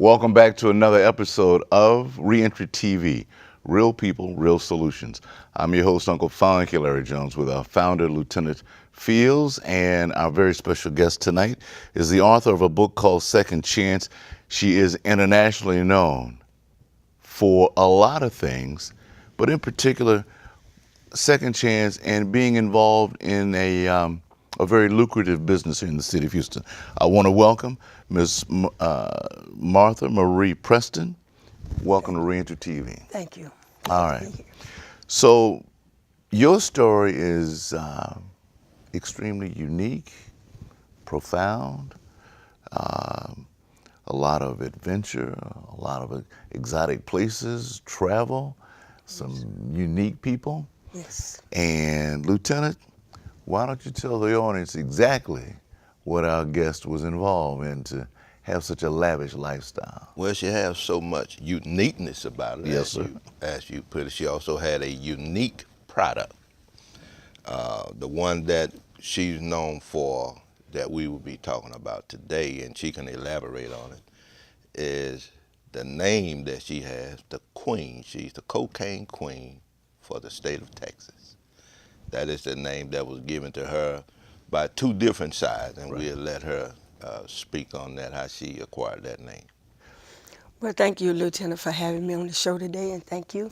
Welcome back to another episode of Reentry TV, Real People, Real Solutions. I'm your host, Uncle Funky Larry Jones, with our founder, Lieutenant Fields, and our very special guest tonight is the author of a book called Second Chance. She is internationally known for a lot of things, but in particular, Second Chance and being involved in a very lucrative business here in the city of Houston. I want to welcome Ms. Martha Marie Preston. Welcome to Reentry TV. Thank you. All right. So your story is extremely unique, profound, a lot of adventure, a lot of exotic places, travel, some unique people. Yes. And Lieutenant, why don't you tell the audience exactly what our guest was involved in to have such a lavish lifestyle? Well, she has so much uniqueness about it. Yes, sir. As you put it, she also had a unique product. The one that she's known for, that we will be talking about today, and she can elaborate on it, is the name that she has, the Queen. She's the cocaine queen for the state of Texas. That is the name that was given to her by two different sides, and we'll let her speak on that, how she acquired that name. Well, thank you, Lieutenant, for having me on the show today, and thank you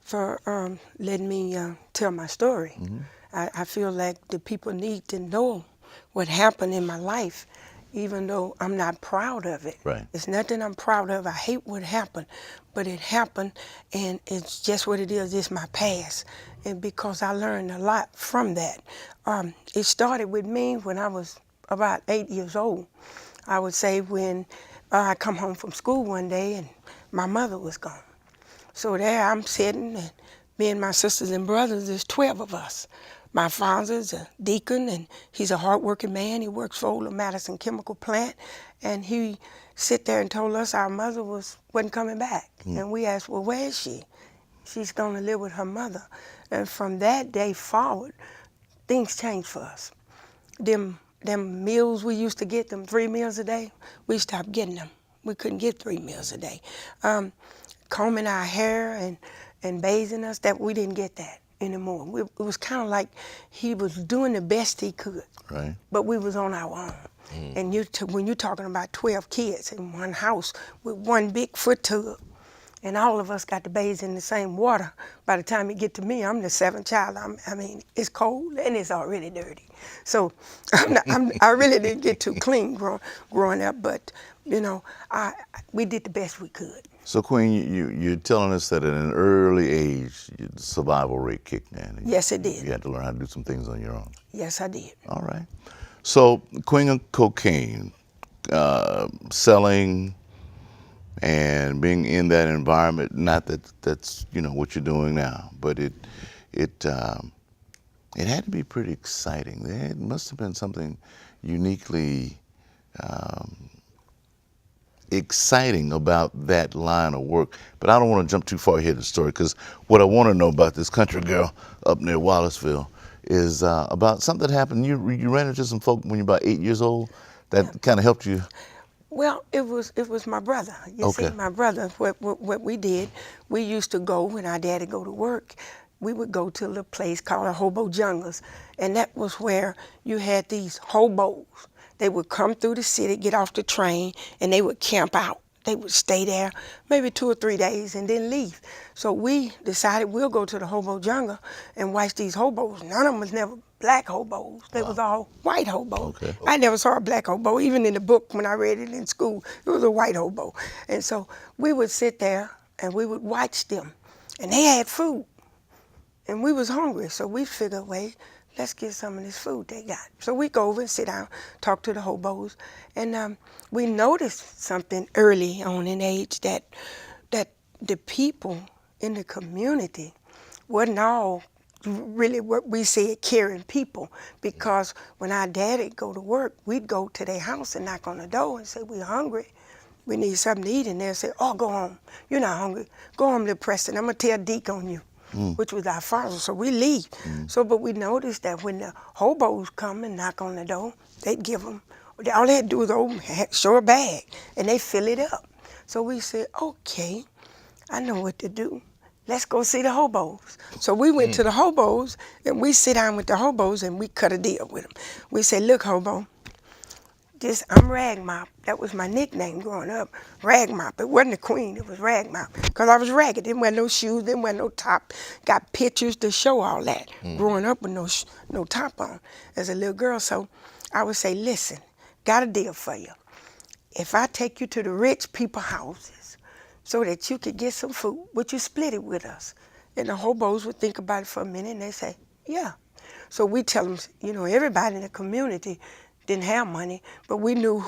for letting me tell my story. Mm-hmm. I feel like the people need to know what happened in my life, even though I'm not proud of it. Right. It's nothing I'm proud of. I hate what happened, but it happened, and it's just what it is. It's my past, and because I learned a lot from that. It started with me when I was about 8 years old. I would say when I come home from school one day and my mother was gone. So there I'm sitting, and me and my sisters and brothers, there's 12 of us. My father's a deacon, and he's a hardworking man. He works for Old Madison Chemical Plant, and he sit there and told us our mother wasn't coming back. And we asked, well, where is she? She's going to live with her mother. And from that day forward, things changed for us. Them meals we used to get, them 3 meals a day, we stopped getting them. We couldn't get 3 meals a day. Combing our hair and bathing us, that we didn't get that anymore. It was kind of like he was doing the best he could, Right. but we was on our own. And when you're talking about 12 kids in one house with one big foot tub, and all of us got to bathe in the same water. By the time you get to me, I'm the 7th child. I mean, it's cold and it's already dirty. So I really didn't get too clean growing up, but you know, we did the best we could. So Queen, you're telling us that at an early age, the survival rate kicked in. Yes, it did. You had to learn how to do some things on your own. Yes, I did. All right. So Queen of Cocaine, selling and being in that environment, not that that's what you're doing now, but it had to be pretty exciting. It must have been something uniquely exciting about that line of work. But I don't want to jump too far ahead of the story, because what I want to know about this country girl up near Wallaceville is about something that happened. You ran into some folk when you were about 8 years old that kind of helped you. Well, it was my brother. You see, my brother, what we did, we used to go, when our daddy go to work, we would go to a little place called a hobo jungles, and that was where you had these hobos. They would come through the city, get off the train, and they would camp out. They would stay there maybe 2 or 3 days and then leave. So we decided we'll go to the hobo jungle and watch these hobos. None of them was never black hobos. They was all white hobos. Okay. I never saw a black hobo. Even in the book when I read it in school, it was a white hobo. And so we would sit there and we would watch them. And they had food. And we was hungry, so we figured, wait, let's get some of this food they got. So we go over and sit down, talk to the hobos, and we noticed something early on in age, that the people in the community wasn't all really what we said caring people, because when our daddy'd go to work, we'd go to their house and knock on the door and say, we're hungry. We need something to eat, and they'll say, oh, go home. You're not hungry. Go home, little Preston. I'm going to tell Deke on you. Which was our father, so we leave. So, but we noticed that when the hobos come and knock on the door, they'd give them All they had to do was show a bag, and they fill it up. So we said, okay, I know what to do. Let's go see the hobos. So we went to the hobos, and we sit down with the hobos, and we cut a deal with them. We said, look, hobo, I'm Rag Mop. That was my nickname growing up, Rag Mop. It wasn't the queen, it was Rag Mop. Because I was ragged, didn't wear no shoes, didn't wear no top. Got pictures to show all that. Growing up with no top on as a little girl. So I would say, listen, got a deal for you. If I take you to the rich people's houses so that you could get some food, would you split it with us? And the hobos would think about it for a minute, and they say, yeah. So we tell them, everybody in the community didn't have money, but we knew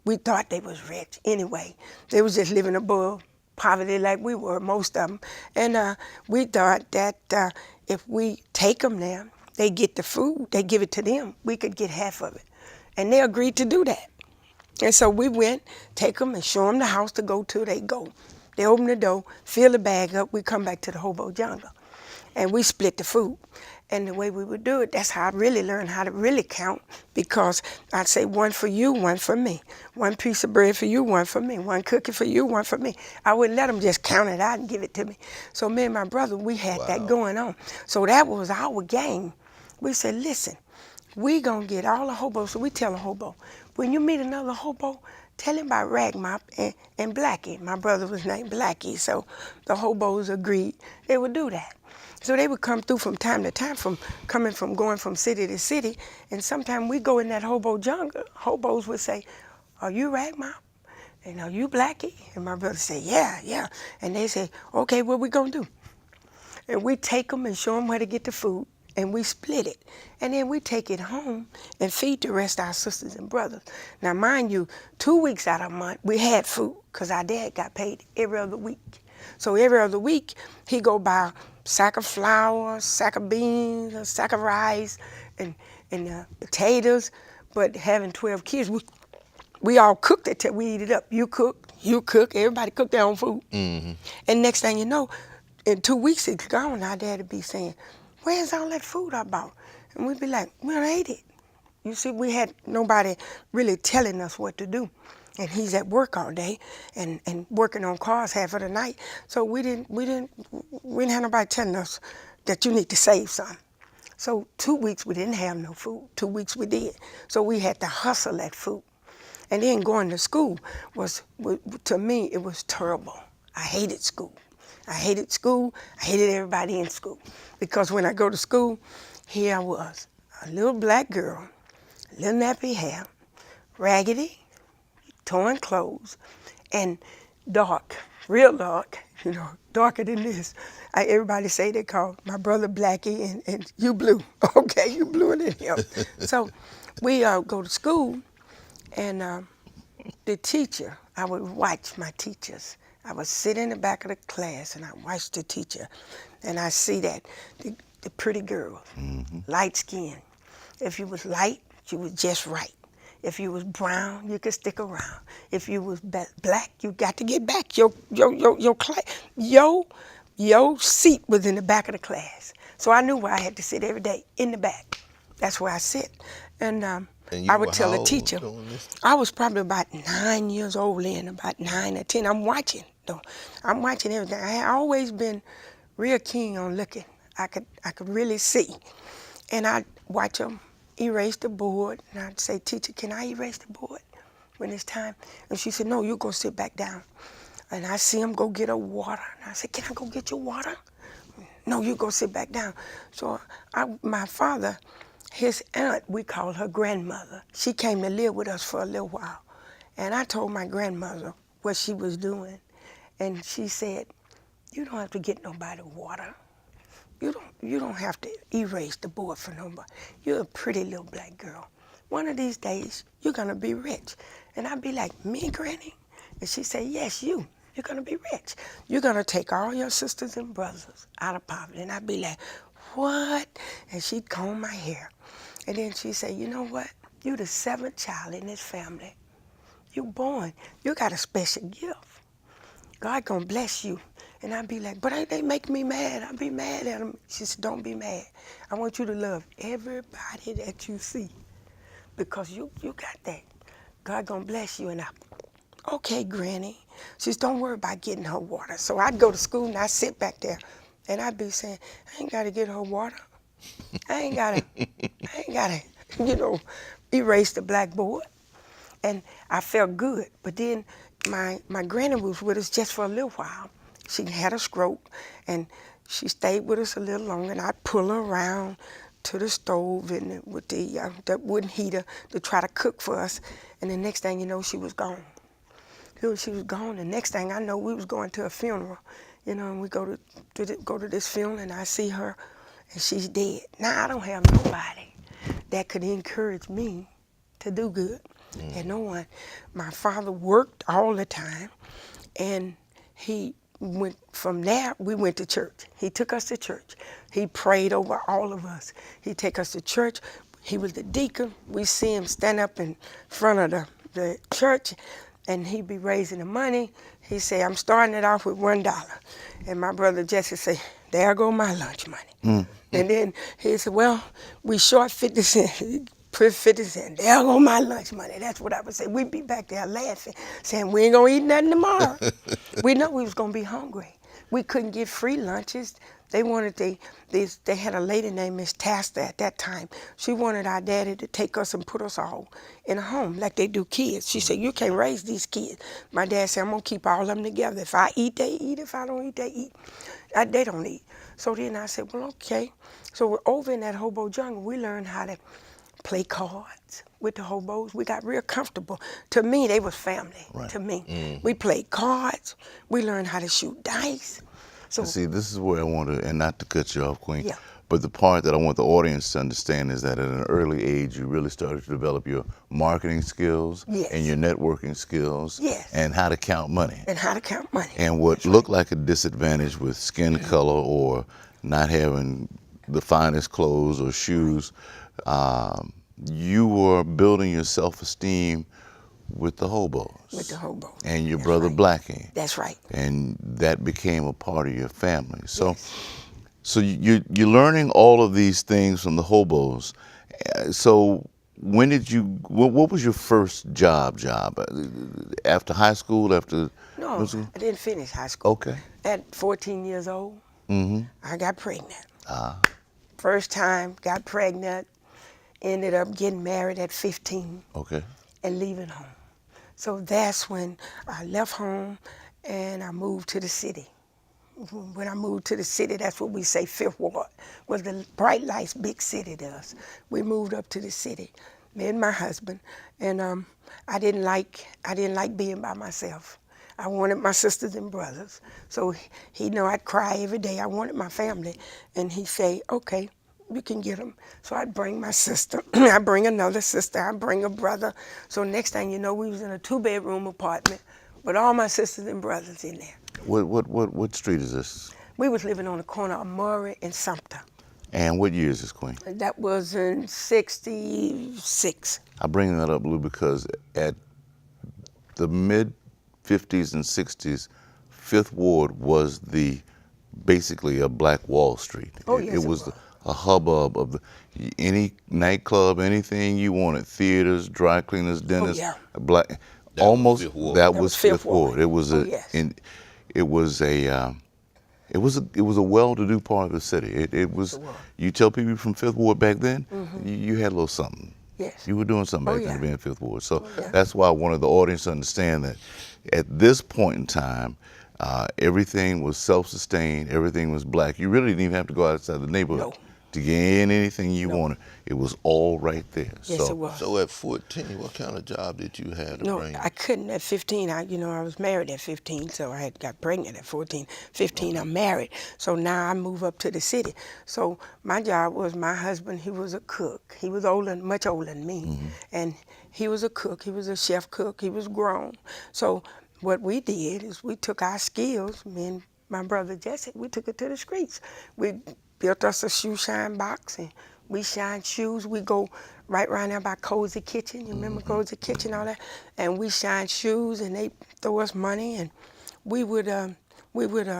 we thought they was rich anyway. They was just living above poverty like we were, most of them. And we thought that if we take them there, they get the food, they give it to them, we could get half of it. And they agreed to do that. And so we went, take them and show them the house to go to, they go. They open the door, fill the bag up, we come back to the hobo jungle. And we split the food. And the way we would do it, that's how I really learned how to really count, because I'd say one for you, one for me. One piece of bread for you, one for me. One cookie for you, one for me. I wouldn't let them just count it out and give it to me. So me and my brother, we had that going on. So that was our game. We said, listen, we gonna get all the hobos. So we tell a hobo, when you meet another hobo, tell him about Rag Mop and Blackie. My brother was named Blackie, so the hobos agreed they would do that. So they would come through from time to time, going from city to city, and sometimes we go in that hobo jungle. Hobos would say, are you Rag Mop? And are you Blackie? And my brother said, yeah. And they say, okay, what we gonna do? And we take them and show them where to get the food, and we split it. And then we take it home and feed the rest of our sisters and brothers. Now, mind you, 2 weeks out of a month, we had food, because our dad got paid every other week. So every other week, he go buy a sack of flour, a sack of beans, a sack of rice, and potatoes. But having 12 kids, we all cooked it till we eat it up. You cook, everybody cook their own food. Mm-hmm. And next thing you know, in 2 weeks it's gone, our dad would be saying, where's all that food I bought? And we'd be like, we done ate it. You see, we had nobody really telling us what to do. And he's at work all day and working on cars half of the night. So we didn't have nobody telling us that you need to save some. So 2 weeks we didn't have no food. 2 weeks we did. So we had to hustle that food. And then going to school to me, it was terrible. I hated school. I hated everybody in school. Because when I go to school, here I was, a little black girl, little nappy hair, raggedy, torn clothes, and dark, real dark, darker than this. Everybody say they call my brother Blackie and you blue. Okay, you bluer than him. So we go to school, and the teacher, I would watch my teachers. I would sit in the back of the class and I watch the teacher, and I see that the pretty girls, light skin. If you was light, you was just right. If you was brown, you could stick around. If you was black, you got to get back. Your seat was in the back of the class. So I knew where I had to sit every day, in the back. That's where I sit. And I would tell the teacher, I was probably about 9 years old then, about 9 or 10. I'm watching, though. I'm watching everything. I had always been real keen on looking. I could really see. And I'd watch them erase the board, and I'd say, teacher, can I erase the board when it's time? And she said, no, you go sit back down. And I see him go get her water. And I said, can I go get your water? No, you go sit back down. So my father, his aunt, we called her grandmother. She came to live with us for a little while. And I told my grandmother what she was doing. And she said, you don't have to get nobody water. You don't have to erase the board for nobody. You're a pretty little black girl. One of these days, you're gonna be rich. And I'd be like, me, Granny? And she'd say, yes, you're gonna be rich. You're gonna take all your sisters and brothers out of poverty. And I'd be like, what? And she'd comb my hair. And then she'd say, you know what? You're the 7th child in this family. You're born. You got a special gift. God gonna bless you. And I'd be like, but they make me mad. I'd be mad at them. She said, don't be mad. I want you to love everybody that you see. because you got that. God gonna bless you. And okay, Granny. She says, don't worry about getting her water. So I'd go to school and I'd sit back there and I'd be saying, I ain't gotta get her water. I ain't gotta, erase the blackboard. And I felt good. But then my granny was with us just for a little while. She had a stroke, and she stayed with us a little longer, and I'd pull her around to the stove and with that wooden heater to try to cook for us. And the next thing you know, she was gone. She was gone. The next thing I know, we was going to a funeral, and we go to this funeral, and I see her, and she's dead. Now I don't have nobody that could encourage me to do good. And no one. My father worked all the time, and he went from there. We went to church. He took us to church. He prayed over all of us. He'd take us to church. He was the deacon. We see him stand up in front of the church, and he'd be raising the money. He'd say, I'm starting it off with $1. And my brother Jesse say, there go my lunch money. And then he said, well, we short 50 cents. Put 50 cents. There go my lunch money. That's what I would say. We'd be back there laughing, saying we ain't gonna eat nothing tomorrow. We know we was gonna be hungry. We couldn't get free lunches. They had a lady named Miss Taster at that time. She wanted our daddy to take us and put us all in a home like they do kids. She said, you can't raise these kids. My dad said, I'm gonna keep all of them together. If I eat, they eat. If I don't eat, they eat. They don't eat. So then I said, well, okay. So we're over in that hobo jungle. We learned how to play cards with the hobos. We got real comfortable. To me, they was family. Right. To me, we played cards. We learned how to shoot dice. So see, this is where I want to, and not to cut you off, Queen. Yeah. But the part that I want the audience to understand is that at an early age, you really started to develop your marketing skills. Yes. And your networking skills. Yes. And how to count money. And how to count money. And what looked like a disadvantage with skin color or not having the finest clothes or shoes, you were building your self-esteem with the hobos. With the hobos. And your That's brother right. Blackie. That's right. And that became a part of your family. So, Yes. so you're learning all of these things from the hobos. So when did you, what was your first job? After high school, after? No, I didn't finish high school. Okay. At 14 years old, I got pregnant. Ah. First time, got pregnant, ended up getting married at 15. Okay. And leaving home. So that's when I left home and I moved to the city. When I moved to the city, that's what we say Fifth Ward, was the bright lights, big city to us. We moved up to the city, me and my husband, and I didn't like being by myself. I wanted my sisters and brothers. So he knew I'd cry every day. I wanted my family. And he'd say, okay, you can get them. So I'd bring my sister, I'd bring another sister, I'd bring a brother. So next thing you know, we was in a 2-bedroom apartment with all my sisters and brothers in there. What street is this? We was living on the corner of Murray and Sumter. And what year is this, Queen? That was in 66. I bring that up, Lou, because at the mid-50s and 60s, Fifth Ward was basically a black Wall Street. Oh, yes, it was a hubbub of any nightclub, anything you wanted, theaters, dry cleaners, dentists, black. That was Fifth Ward. It was it was a well-to-do part of the city. It was. You tell people from Fifth Ward back then, you had a little something. Yes. You were doing something back then to be in Fifth Ward. So that's why I wanted the audience to understand that at this point in time, everything was self-sustained, everything was black. You really didn't even have to go outside the neighborhood to get anything you wanted. It was all right there. Yes, it was. So at 14, what kind of job did you have to bring? No, I couldn't at 15. I was married at 15, so I got pregnant at 14. 15, I'm married. So now I move up to the city. So my job was, my husband, he was a cook. He was much older than me. And he was a cook. He was a chef cook. He was grown. So what we did is we took our skills, me and my brother Jesse, we took it to the streets. We built us a shoe shine box, and we shine shoes. We go right around there by Cozy Kitchen. You remember Cozy Kitchen, all that? And we shine shoes, and they throw us money, and we would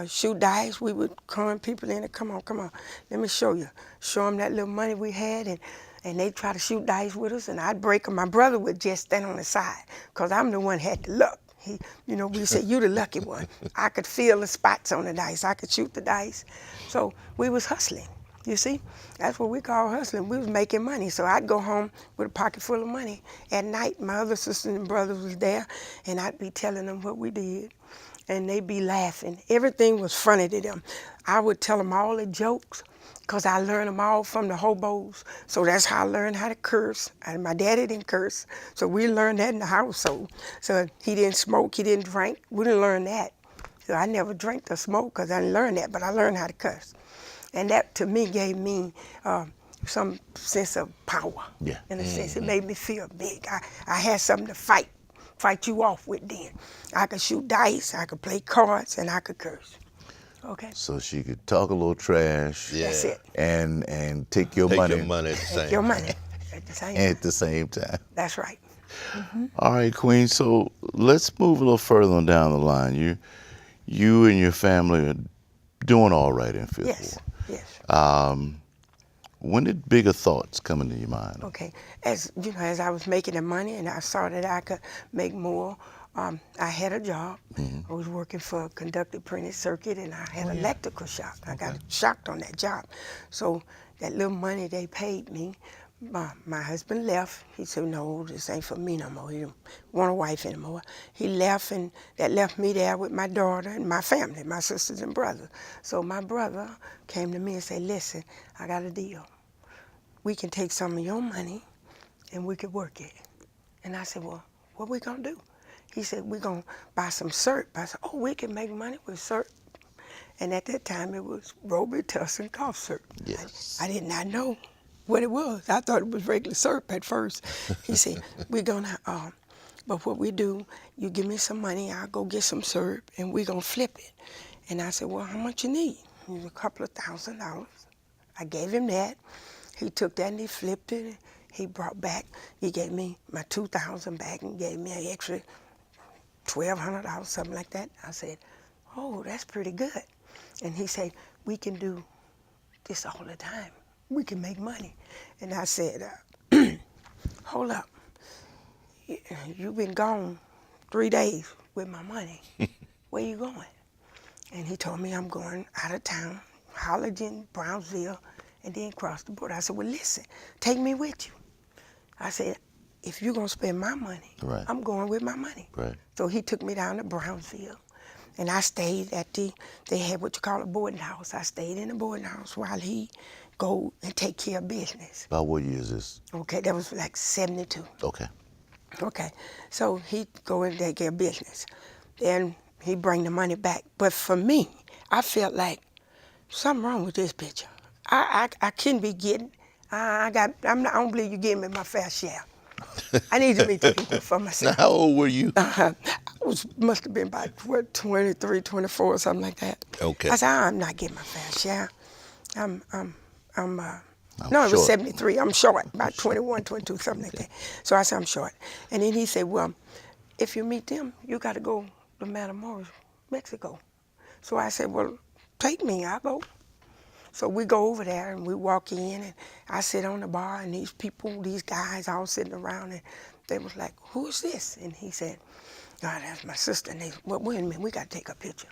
shoot dice. We would call people in and come on, let me show you. Show them that little money we had, and they try to shoot dice with us, and I'd break them. My brother would just stand on the side, because I'm the one that had the luck. He, you know, we said, you the lucky one. I could feel the spots on the dice. I could shoot the dice. So we was hustling, you see? That's what we call hustling. We was making money. So I'd go home with a pocket full of money. At night, my other sisters and brothers was there, and I'd be telling them what we did, and they'd be laughing. Everything was funny to them. I would tell them all the jokes, because I learned them all from the hobos. So that's how I learned how to curse. And my daddy didn't curse, so we learned that in the household. So he didn't smoke, he didn't drink. We didn't learn that. So I never drank or smoked, because I didn't learn that, but I learned how to curse. And that, to me, gave me some sense of power. Yeah. In a sense, it made me feel big. I had something to fight you off with then. I could shoot dice, I could play cards, and I could curse. Okay. So she could talk a little trash. Yeah. That's it. And take your Take money. your money at the same Your time. money at the same time. At the same time. That's right. All right, Queen. So let's move a little further on down the line. You and your family are doing all right in Fifth Yes. Ward. Yes. When did bigger thoughts come into your mind? Okay. As you know, as I was making the money and I saw that I could make more, I had a job. I was working for a conductor printed circuit, and I had electrical shock. I got shocked on that job. So that little money they paid me, my husband left. He said, no, this ain't for me no more. He don't want a wife anymore. He left, and that left me there with my daughter and my family, my sisters and brothers. So my brother came to me and said, listen, I got a deal. We can take some of your money and we could work it. And I said, well, what we gonna do? He said, we're gonna buy some syrup. I said, oh, we can make money with syrup. And at that time, it was Robitussin cough syrup. Yes. I did not know what it was. I thought it was regular syrup at first. He said, we're gonna, but what we do, you give me some money, I'll go get some syrup, and we're gonna flip it. And I said, well, how much you need? He said, a couple of $1,000. I gave him that. He took that and he flipped it. He brought back, he gave me my $2,000 back and gave me an extra $1,200, something like that. I said, oh, that's pretty good. And he said, we can do this all the time. We can make money. And I said, hold up. You've been gone 3 days with my money. Where you going? And he told me, I'm going out of town, Holligan, Brownsville, and then cross the border. I said, well, listen, take me with you. I said, if you're going to spend my money, Right. I'm going with my money. Right. So he took me down to Brownsville, and I stayed at they had what you call a boarding house. I stayed in the boarding house while he go and take care of business. About what year is this? Okay, that was like 72. Okay. Okay, so he go and take care of business. Then he bring the money back. But for me, I felt like something wrong with this picture. I couldn't be getting, I don't believe you gave me my fair share. I need to meet the people for Now, myself. how old were you? I must have been about 23, 24, or something like that. Okay. I said, I'm not getting my fair share. No, it short. was 73. I'm short, about 21, 22, something like that. So I said, I'm short. And then he said, well, if you meet them, you got to go to Matamoros, Mexico. So I said, well, take me, I'll go. So we go over there and we walk in, and I sit on the bar, and these people, these guys all sitting around, and they was like, who's this? And he said, oh, that's my sister. And they, well, wait a minute, we got to take a picture.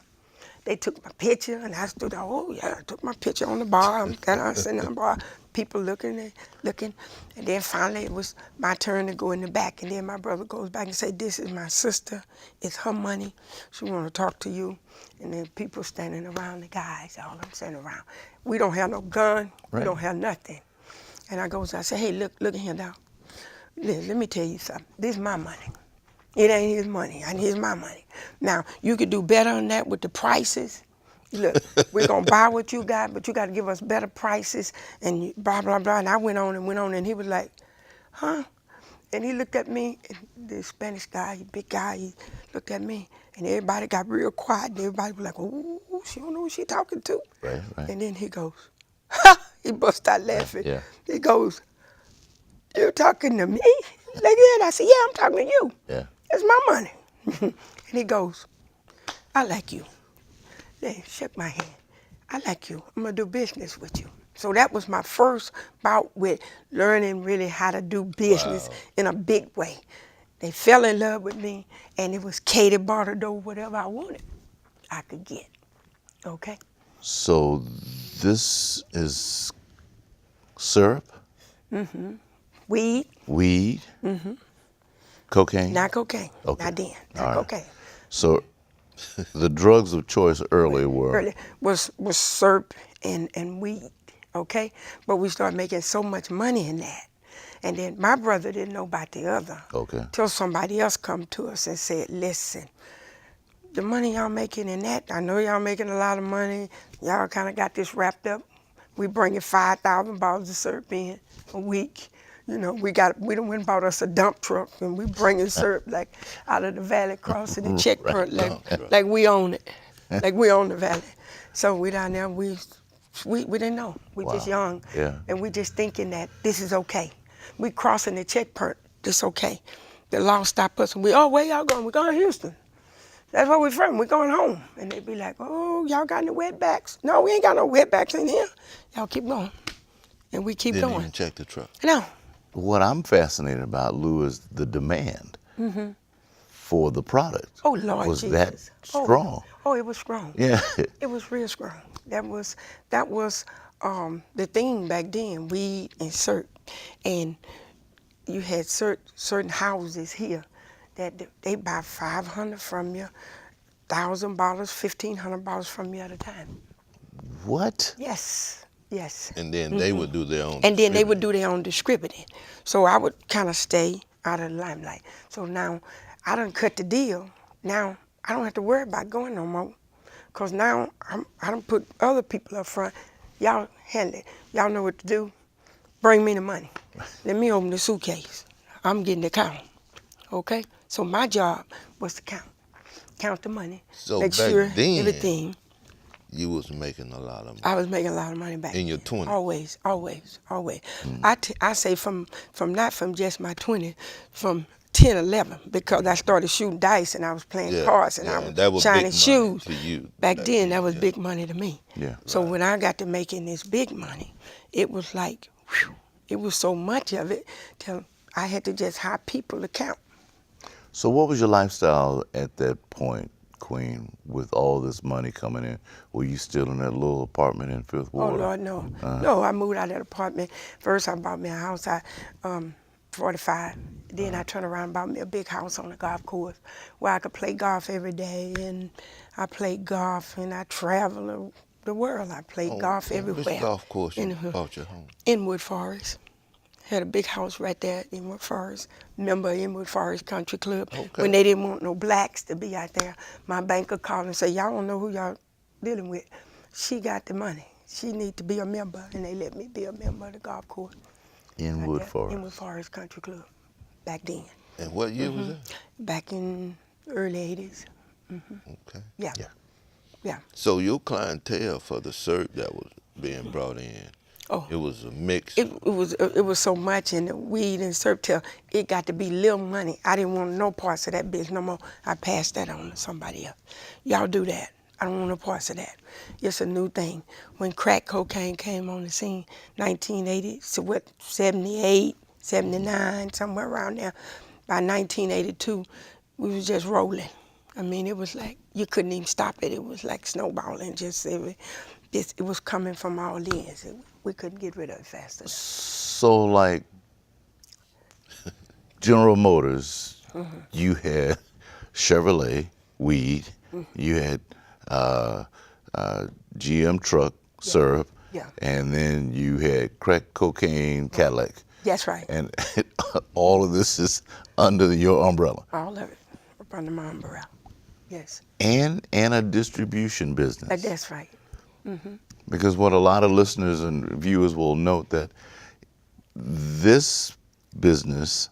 They took my picture, and I stood there, oh yeah, I took my picture on the bar. I'm sitting on the bar, people looking and looking. And then finally it was my turn to go in the back, and then my brother goes back and say, this is my sister, it's her money, she want to talk to you. And then people standing around, the guys, all them standing around. We don't have no gun, Right. we don't have nothing. And I say, hey, look at him now. Let me tell you something, this is my money. It ain't his money, and it's my money. Now, you could do better on that with the prices. Look, we're going to buy what you got, but you got to give us better prices, and blah, blah, blah. And I went on, and he was like, huh? And he looked at me, and the Spanish guy, big guy, he looked at me, and everybody got real quiet, and everybody was like, ooh, she don't know who she talking to. Right, right. And then he goes, ha! He bust out laughing. Yeah. He goes, you talking to me? Like that? I said, yeah, I'm talking to you. Yeah. It's my money. And he goes, I like you. Then shook my hand. I like you. I'm going to do business with you. So that was my first bout with learning really how to do business in a big way. They fell in love with me, and it was Katie bought her door, whatever I wanted, I could get. Okay? So this is syrup, Weed, weed, cocaine? not cocaine. Okay. Not then, All not right. cocaine. So the drugs of choice early were Early was syrup and weed, okay? But we started making so much money in that. And then my brother didn't know about the other. Okay. Till somebody else come to us and said, listen, the money y'all making in that, I know y'all making a lot of money. Y'all kind of got this wrapped up. We bringing 5,000 bottles of syrup in a week. You know, we done went and bought us a dump truck, and we bringing syrup like out of the valley, crossing the check point, like we own it, like we own the valley. So we down there, we didn't know. We just young, and we just thinking that this is okay. We crossing the check point, this okay. The law stop us, and where y'all going? We going to Houston. That's where we from. We're going home. And they be like, oh, y'all got any wetbacks? No, we ain't got no wetbacks in here. Y'all keep going. And we keep Didn't going. even check the truck. No. what I'm fascinated about, Lou, is the demand for the product. Oh, Lord was Jesus. that strong? Oh, it was strong. Yeah. It was real strong. That was the thing back then, weed and syrup. And you had certain houses here that they buy 500 from you, 1,000 bottles, 1,500 bottles from you at a time. What? Yes, yes. And then they would do their own. And then they would do their own distributing. So I would kind of stay out of the limelight. So now I done cut the deal. Now I don't have to worry about going no more. Because now I done put other people up front. Y'all handle it. Y'all know what to do. Bring me the money. Let me open the suitcase. I'm getting the count. Okay? So my job was to count. Count the money. So make back sure then, everything. You was making a lot of money. I was making a lot of money back In your then. 20s? Always, always, always. I say from not from just my 20s, from 10, 11, because I started shooting dice and I was playing cards and I was that was shining big money shoes. to you Back back then, then, that was yeah. big money to me. Yeah. So when I got to making this big money, it was like, whew, it was so much of it till I had to just hire people to count. So what was your lifestyle at that point, Queen, with all this money coming in? Were you still in that little apartment in Fifth Ward? Oh, Lord, no. No, I moved out of that apartment. First, I bought me a house at 45. Then I turned around and bought me a big house on the golf course where I could play golf every day. And I played golf and I traveled the world. I played golf everywhere. Which golf course you bought your home? Inwood Forest. Had a big house right there at Inwood Forest. Member of Inwood Forest Country Club. Okay. When they didn't want no blacks to be out there, my banker called and said, y'all don't know who y'all dealing with. She got the money. She need to be a member, and they let me be a member of the golf course. Inwood Forest. Inwood Forest Country Club, back then. And what year was that? Back in early 80s. Okay. Yeah. Yeah. So your clientele for the syrup that was being brought in, it was a mix. It was so much in the weed and syrup till it got to be little money. I didn't want no parts of that business no more. I passed that on to somebody else. Y'all do that. I don't want no parts of that. It's a new thing. When crack cocaine came on the scene, 1980, so what, 78, 79, somewhere around there. By 1982, we was just rolling. I mean, it was like, you couldn't even stop it. It was like snowballing. It was coming from all ends. We couldn't get rid of it fast enough. So like General Motors, you had Chevrolet, weed, you had GM truck, syrup, and then you had crack cocaine, Cadillac. That's right. And all of this is under your umbrella. All of it, up under my umbrella. Yes. And a distribution business. That's right. Because what a lot of listeners and viewers will note that this business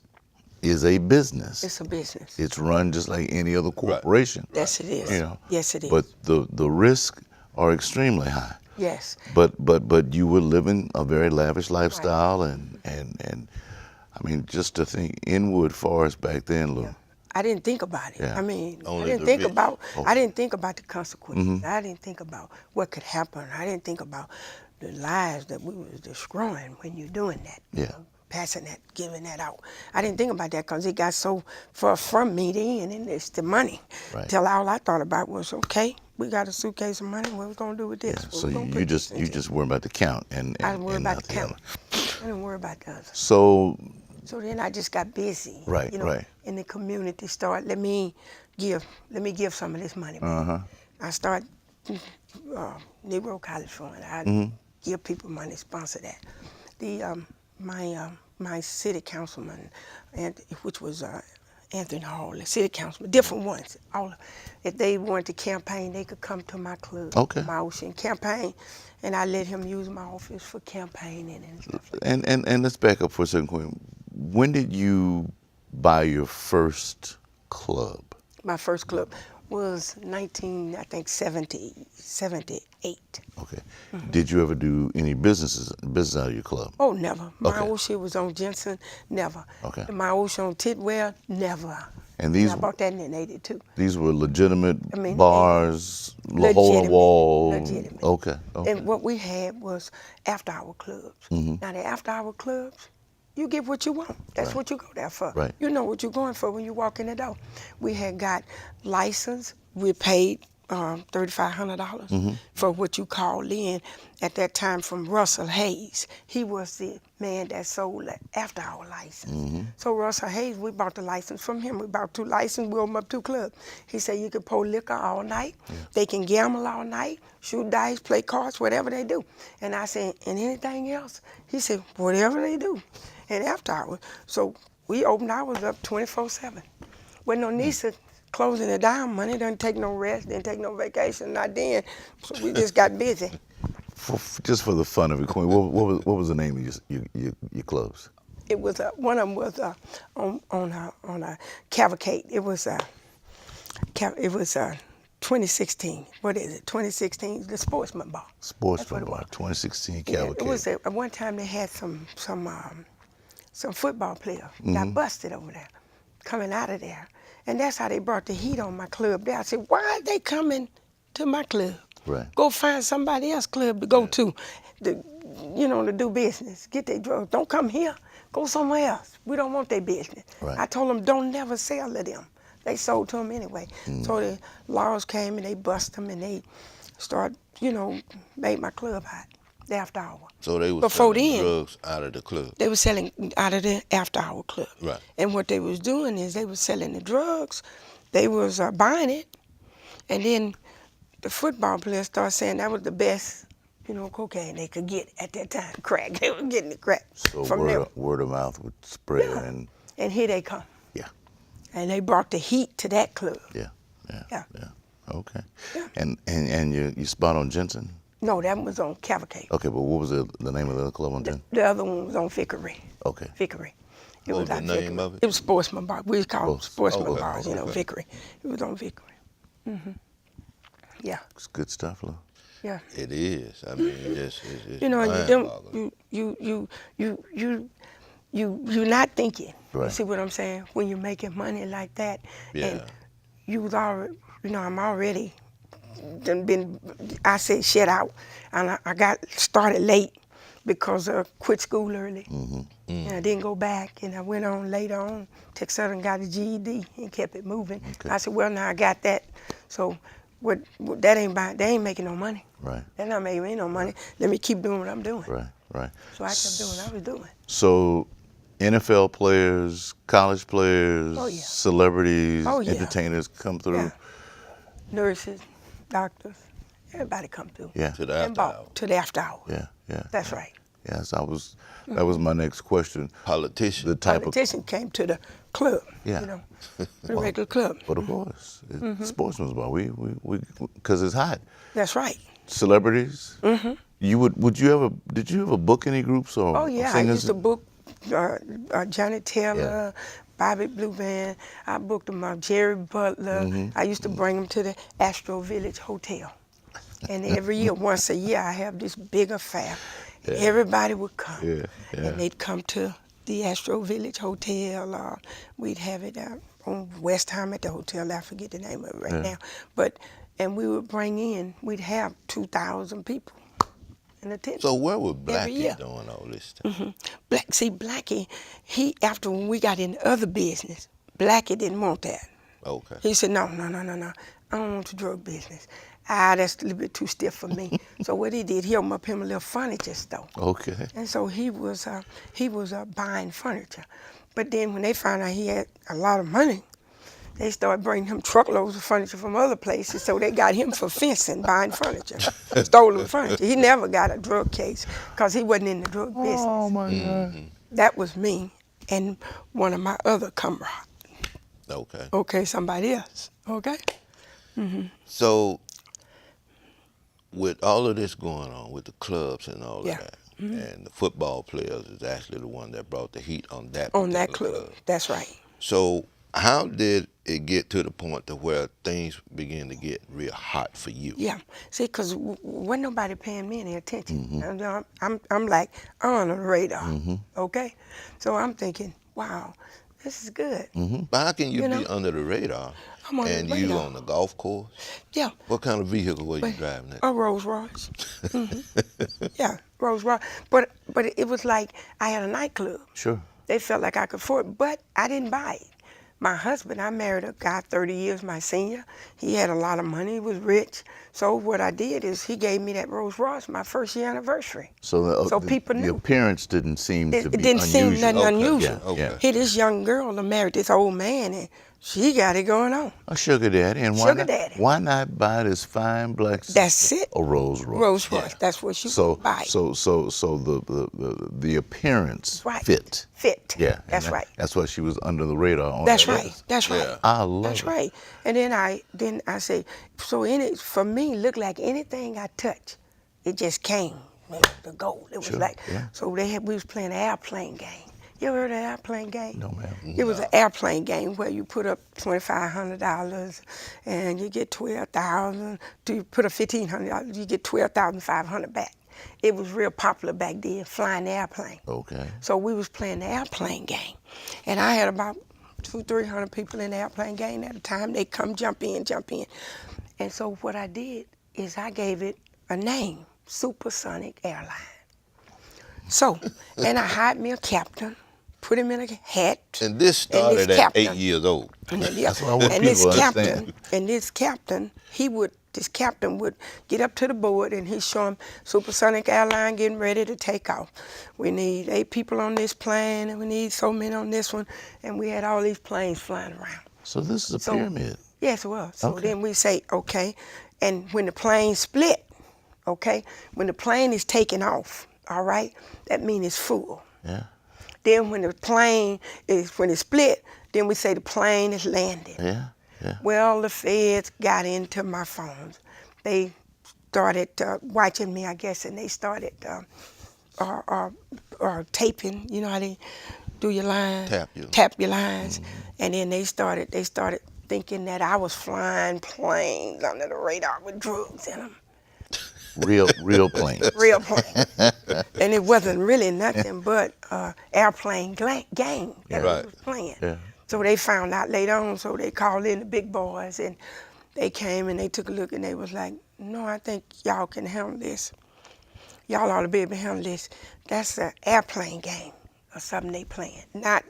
is a business. It's a business. It's run just like any other corporation. Right. Yes, it is. You know. Yes, it is. But the risks are extremely high. Yes. But you were living a very lavish lifestyle, and I mean, just to think Inwood Forest back then, Lou. Yeah. I didn't think about it. Yeah. I mean, Only I didn't the think rich. about. I didn't think about the consequences. I didn't think about what could happen. I didn't think about the lives that we was destroying when you're doing that. Yeah. You know, passing that, giving that out. I didn't think about that because it got so far from me then, and it's the money. Right. Till all I thought about was, okay, we got a suitcase of money. What we gonna do with this? Yeah. What So we gonna you put just this you into? just worry about the count and I didn't worry about not the the count. other. I didn't worry about the others. So So then I just got busy. Right, You know, right. in the community, let me give some of this money back. I start Negro College Fund. I give people money, sponsor that. The my city councilman, which was Anthony Hall, the city councilman, different ones. If they wanted to campaign, they could come to my club, Okay. my Ocean campaign, and I let him use my office for campaigning and stuff like that. and let's back up for a second, Queen. When did you buy your first club? My first club was 78. Okay. Did you ever do any business out of your club? Oh, never. My Okay. Ocean was on Jensen, never. Okay. My Ocean on Tidwell, never. And these I bought that in 82. these were legitimate I mean, bars, hole in the wall. Legitimate. Okay. And what we had was after-hour clubs. Now, the after-hour clubs, you get what you want. That's what you go there for. Right. You know what you're going for when you walk in the door. We had got license. We paid $3,500 for what you called in at that time from Russell Hayes. He was the man that sold the after-hour license. So Russell Hayes, we bought the license from him. We bought 2 licenses. We opened up 2 clubs. He said you could pour liquor all night. They can gamble all night, shoot dice, play cards, whatever they do. And I said, and anything else? He said, whatever they do. And after hours. So we opened ours up 24/7. Wasn't no Nisa closing it down. Money didn't take no rest, didn't take no vacation, not then. So we just got busy. Just for the fun of it, Queen. What was the name of your clubs? It was one of them was on a cavalcade. It was 2016. What is it? 2016. The Sportsman Bar. Sportsman Bar, 2016 Yeah, Cavalcade. it was at one time they had some football players got busted over there, coming out of there, and that's how they brought the heat on my club there. I said, why are they coming to my club? Right. Go find somebody else club to go to, to do business. Get their drugs. Don't come here. Go somewhere else. We don't want their business. Right. I told them don't never sell to them. They sold to them anyway. So the laws came and they bust them and they start, made my club hot. The after hour. So they were Before selling then, drugs out of the club. they were selling out of the after hour club. Right. And what they was doing is they was selling the drugs. They was buying it. And then the football players started saying that was the best, cocaine they could get at that time. Crack. They were getting the crack So from them. word of mouth would spread. Yeah. And And here they come. yeah. And they brought the heat to that club. Yeah. Yeah. Okay. Yeah. And you spot on Jensen? No, that was on Cavalcade. Okay, but what was the name of the other club on Jensen? The other one was on Vickery. Okay. Vickery. It What was the out name Vickery. of it? It was Sportsman Bar. We called Sportsman Okay. Bars, Okay. Vickery. It was on Vickery. Yeah, It's good stuff, Lou. yeah. It is. I mean, it's And mind-boggling. you're not thinking. You Right. see what I'm saying? When you're making money like that, Yeah. and you was already, I'm already I said shut out, and I got started late because I quit school early. And I didn't go back, and I went on later on. Texas and got a GED and kept it moving. Okay. I said, well, now I got that, so what that ain't they ain't making no money. Right. They're not making me no money. Let me keep doing what I'm doing. Right. So I kept doing what I was doing. So NFL players, college players, Oh, yeah. celebrities, Oh, yeah. entertainers come through. Yeah. Nurses, doctors, everybody come through. Yeah. To the And after bought hour. to the after hour. Yeah. That's right. Yes, that was my next question. Politician. The type Politician came to the club. Yeah. The regular club. But of course, it's Sportsman's Bar. We because it's hot. That's right. Celebrities. Did you ever book any groups or Oh yeah, I singers? used to book Johnny Taylor, Bobby Blue Band. I booked them Jerry Butler. I used to bring them to the Astro Village Hotel. And every year, once a year, I have this big affair. And everybody would come. Yeah. And they'd come to the Astro Village Hotel. We'd have it on Westheimer at the hotel. I forget the name of it right now. And we would we'd have 2,000 people. and attending. So where was every year. Blackie doing all this time? Blackie, after when we got into other business, Blackie didn't want that. Okay. He said, no. I don't want the drug business. That's a little bit too stiff for me. So what he did, he opened up him a little furniture store. Okay. And so he was buying furniture. But then when they found out he had a lot of money, they started bringing him truckloads of furniture from other places. So they got him for fencing, buying furniture, stolen furniture. He never got a drug case because he wasn't in the drug business. Oh my God. That was me and one of my other comrades. Okay. Okay, somebody else. Okay. So with all of this going on with the clubs and all Yeah. of that, and the football players is actually the one that brought the heat on that On that particular club. That's right. So how did it get to the point to where things began to get real hot for you? Yeah. See, because wasn't nobody paying me any attention. I'm like on the radar. Okay. So I'm thinking, wow, this is good. But how can you You be know, under the radar I'm on the and you radar. on the golf course? Yeah. What kind of vehicle were you driving at? A Rolls Royce. Yeah, Rolls Royce. But it was like I had a nightclub. Sure. They felt like I could afford it, but I didn't buy it. My husband, I married a guy 30 years my senior. He had a lot of money, he was rich. So what I did is he gave me that Rolls Royce my first year anniversary. So People the knew. appearance didn't seem to It be didn't unusual. seem nothing unusual. Okay. Yeah. Here, this young girl that married this old man, and she got it going on. A sugar daddy, and Sugar daddy. why not buy this fine black sister That's it. a Rolls Royce? Rolls Royce, that's what she So would buy. so the appearance Right. fit. Fit. Yeah, and That's right. That's why she was under the radar on That's that right. list. That's right. Yeah. I love That's it. right. And then I say, so in it for me, looked like anything I touched, it just came. The gold. It was Sure, like yeah. so we was playing an airplane game. You ever heard of an airplane game? No, ma'am. It was an airplane game where you put up $2,500 and you get $12,000. You put up $1,500, you get $12,500 back. It was real popular back then, flying the airplane. Okay. So we was playing the airplane game, and I had about 200-300 people in the airplane game at a time. They come jump in, and so what I did is I gave it a name, Supersonic Airline. So, and I hired me a captain, put him in a hat. And this started at captain- 8 years old. That's what I want and people this to captain, understand. and this captain would get up to the board and he'd show him Supersonic Airline getting ready to take off. We need 8 people on this plane and we need so many on this one. And we had all these planes flying around. So this is a So- pyramid. Yes, it was. So Okay. then we say, okay, and when the plane split, okay, when the plane is taking off, all right, that means it's full. Yeah. Then when it's split, then we say the plane is landing. Yeah. Yeah. Well, the feds got into my phones. They started watching me, I guess, and they started taping. You know how they do your lines? Tap you. Your lines. And then they started thinking that I was flying planes under the radar with drugs in them. Real planes. Real plane. And it wasn't really nothing but airplane game that I Right. was playing. Yeah. So they found out later on, so they called in the big boys and they came and they took a look and they was like, no, I think y'all can handle this. Y'all ought to be able to handle this. That's an airplane game or something they playing. Not,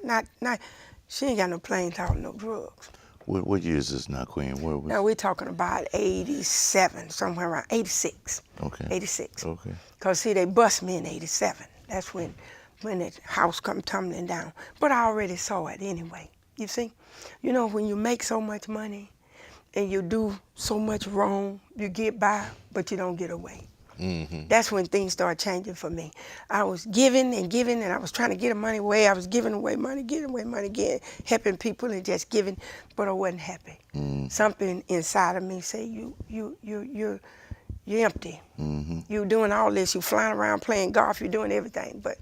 she ain't got no planes out, no drugs. What year is this now, Queen? Where was? Now we're talking about 87, somewhere around 86. Okay. 86. Okay. Because, see, they bust me in 87. That's when the house come tumbling down. But I already saw it anyway, you see? You know, when you make so much money and you do so much wrong, you get by, but you don't get away. Mm-hmm. That's when things started changing for me. I was giving, and I was trying to get the money away. I was giving away money, again, helping people and just giving, but I wasn't happy. Something inside of me said, you're empty. You're doing all this. You're flying around playing golf. You're doing everything, but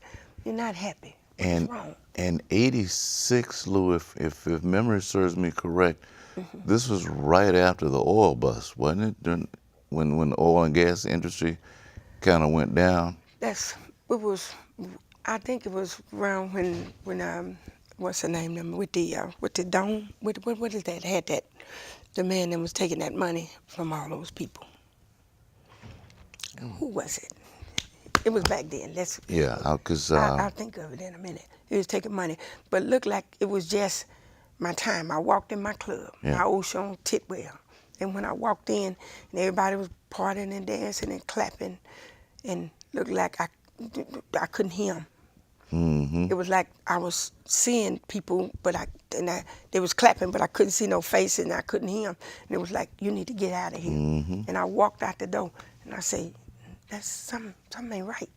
you're not happy. What's wrong? And 86, Lou, if memory serves me correct, this was right after the oil bust, wasn't it? During, when the oil and gas industry kind of went down. I think it was around when what's the name number with the dome, what is that? Had that the man that was taking that money from all those people. Who was it? It was back then. Yeah, because I'll think of it in a minute. He was taking money, but it looked like it was just my time. I walked in my club, Yeah. my old show on Titwell, and when I walked in, and everybody was partying and dancing and clapping, and looked like I couldn't hear them. mm-hmm. It was like I was seeing people, but they was clapping, but I couldn't see no face, and I couldn't hear them. And it was like, you need to get out of here. Mm-hmm. And I walked out the door, and I said, that's something ain't right.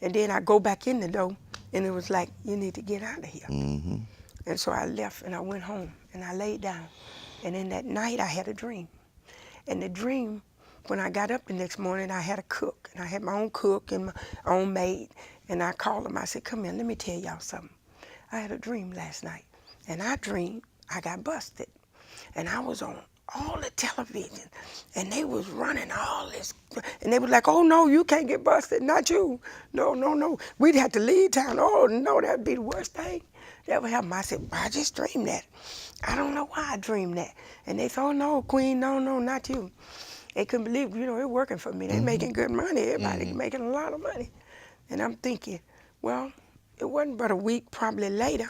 And then I go back in the door, and it was like, you need to get out of here. Mm-hmm. And so I left, and I went home, and I laid down. And in that night, I had a dream. And the dream, when I got up the next morning, I had a cook, and I had my own cook and my own maid. And I called them. I said, come here, let me tell y'all something. I had a dream last night, and I dreamed I got busted. And I was on all the television, and they was running all this, and they was like, oh no, you can't get busted, not you. No, no, no. We'd have to leave town. Oh no, that'd be the worst thing that ever happened. I said, I just dreamed that. I don't know why I dreamed that. And they said, oh no, Queen, no, no, not you. They couldn't believe, it working for me. They making good money. Everybody making a lot of money. And I'm thinking, well, it wasn't but a week probably later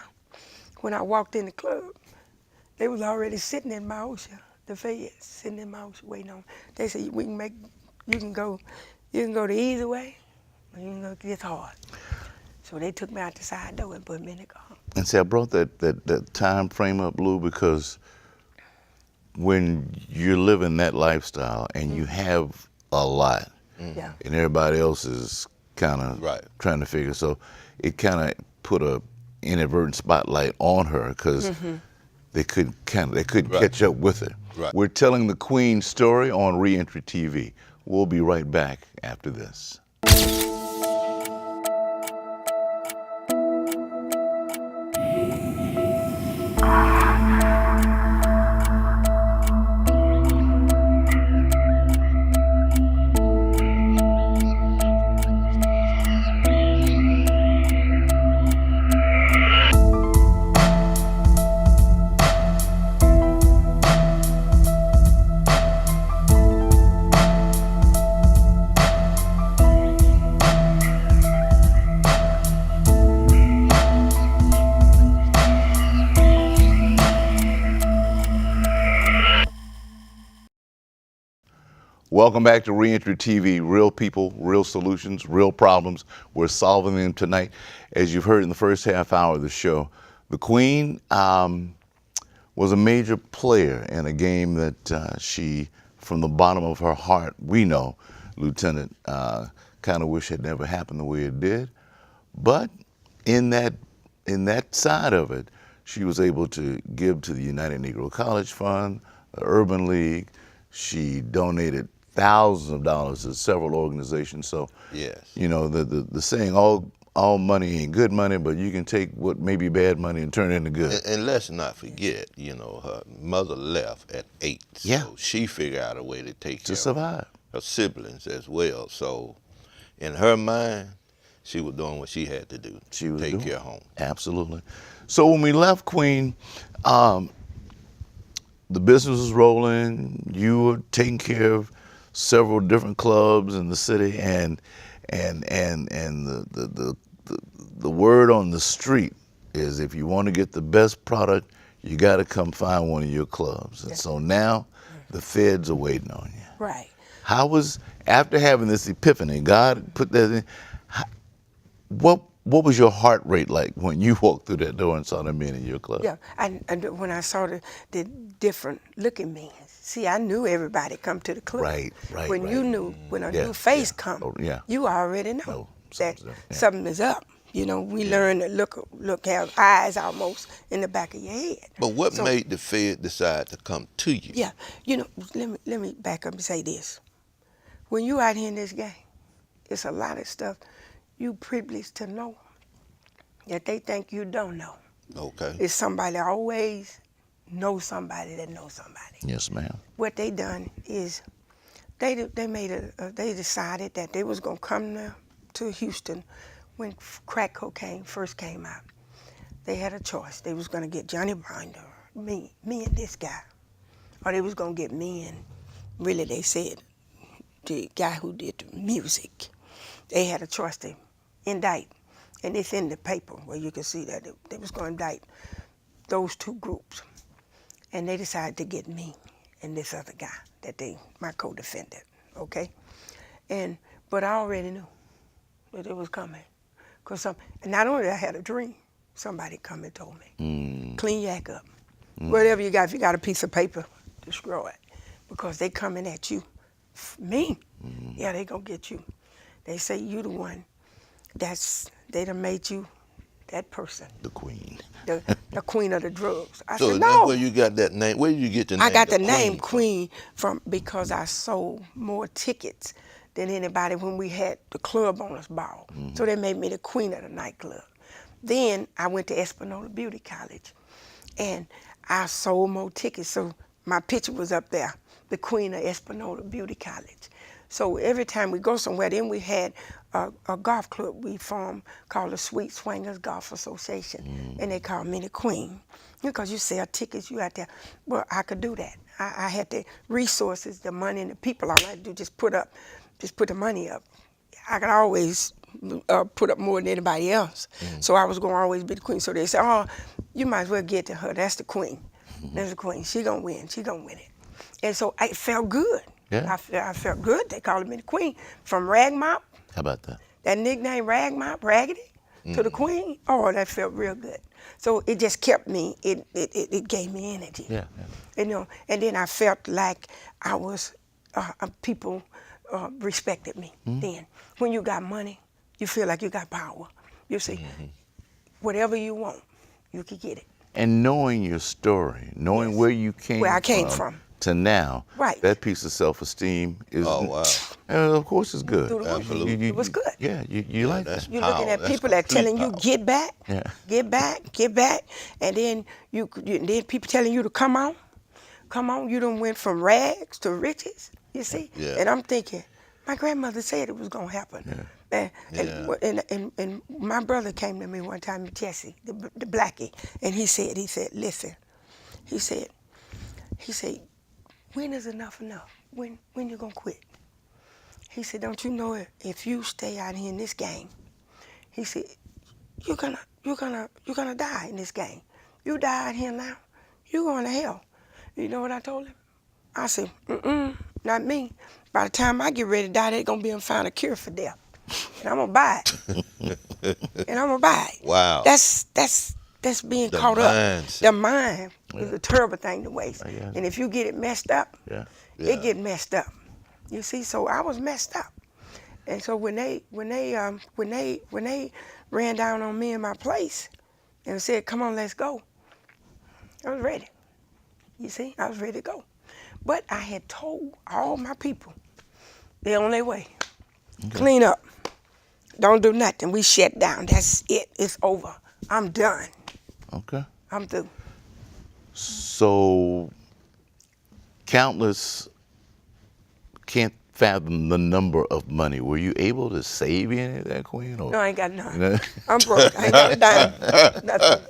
when I walked in the club. They was already sitting in Mausha, the feds, sitting in Mausha waiting on me. They said, you can go the easy way, or you can go this hard. So they took me out the side door and put me in the car. And see, I brought that time frame up, Lou, because when you're living that lifestyle and you have a lot, Yeah. and everybody else is kind of Right. trying to figure, so it kind of put a inadvertent spotlight on her because they couldn't catch up with it. Right. We're telling the Queen's story on Reentry TV. We'll be right back after this. Welcome back to Reentry TV. Real people, real solutions, real problems. We're solving them tonight. As you've heard in the first half hour of the show, the Queen was a major player in a game that she, from the bottom of her heart, we know, Lieutenant, kind of wish had never happened the way it did. But in that side of it, she was able to give to the United Negro College Fund, the Urban League. She donated thousands of dollars to several organizations. So, Yes. the saying, all money ain't good money, but you can take what may be bad money and turn it into good. And let's not forget, her mother left at 8. Yeah. So she figured out a way to take care survive. of her siblings as well. So in her mind, she was doing what she had to do. She was take doing care of home. Absolutely. So when we left Queen, the business was rolling. You were taking care of several different clubs in the city, and the word on the street is if you want to get the best product, you got to come find one of your clubs. And so now the feds are waiting on you. Right. How was, after having this epiphany, God put that in, what was your heart rate like when you walked through that door and saw the men in your club? Yeah, and when I saw the different looking men, see, I knew everybody come to the club. Right. When right. you knew, when a Yeah, new face yeah. come, Oh, yeah. you already know No, that something's up, yeah. something is up. We learn to look, have eyes almost in the back of your head. But what So- made the Fed decide to come to you? Yeah, let me back up and say this. When you out here in this game, it's a lot of stuff you privileged to know that they think you don't know. Okay. It's somebody always knows somebody that knows somebody. Yes, ma'am. What they done is they decided that they was gonna come to Houston when crack cocaine first came out. They had a choice. They was gonna get Johnny Binder, me and this guy, or they was gonna get me and, really they said, the guy who did the music. they had a choice to indict, and it's in the paper where you can see that they was going to indict those two groups, and they decided to get me and this other guy my co-defendant, okay? But I already knew that it was coming, cause not only did I had a dream, somebody come and told me, clean your act up. Whatever you got, if you got a piece of paper, destroy it, because they coming at you. Me? Yeah, they gonna get you. They say you the one they done made you that person. The queen. The queen of the drugs. I So said, that's no. where you got that name. Where did you get the name? I got the name Queen from because I sold more tickets than anybody when we had the club owners ball. So they made me the queen of the nightclub. Then I went to Espanola Beauty College, and I sold more tickets. So my picture was up there, the queen of Espanola Beauty College. So every time we go somewhere, then we had a golf club we formed called the Sweet Swingers Golf Association, and they called me the queen. Because you sell tickets, you out there. Well, I could do that. I had the resources, the money, and the people. All I had to do just put the money up. I could always put up more than anybody else. So I was going to always be the queen. So they said, oh, you might as well get to her. That's the queen. That's the queen. She gonna win. She gonna win it. And so it felt good. Yeah. I felt good. They called me the queen. From Rag Mop, How about that? that nickname Rag Mop, Raggedy, to the queen. Oh, that felt real good. So it just kept me. It gave me energy. Yeah. You know. And then I felt like I was people respected me. Then when you got money, you feel like you got power. You see, whatever you want, you can get it. And knowing your story, knowing where you came Where I came from. to now, Right. that piece of self-esteem is, Oh, wow. of course, it's good. Through the roof. Absolutely. It was good. Yeah, you like that's that. You're power. looking at That's people that complete telling you power. get back, Yeah. get back, get back, and then then people telling you to come on. You done went from rags to riches. You see, Yeah. and I'm thinking, my grandmother said it was gonna happen. And my brother came to me one time, Jesse, the blackie, and he said, listen, he said, when is enough enough? When you gonna quit? He said, don't you know if you stay out here in this game, he said, you're gonna die in this game. You die out here now, you're going to hell. You know what I told him? I said, not me. By the time I get ready to die, they're gonna be able to find a cure for death. And I'm gonna buy it. Wow. That's being The caught up. mindset. The mind is a terrible thing to waste. Yeah. And if you get it messed up, Yeah. it get messed up. You see, so I was messed up. And so when they ran down on me in my place and said, come on, let's go, I was ready. You see, I was ready to go. But I had told all my people, they're on their way. Okay. Clean up. Don't do nothing. We shut down. That's it. It's over. I'm done. Okay. I'm through. So, countless can't fathom the number of money. Were you able to save any of that, Queen? Or? No, I ain't got none. I'm broke. I ain't got a dime. Nothing.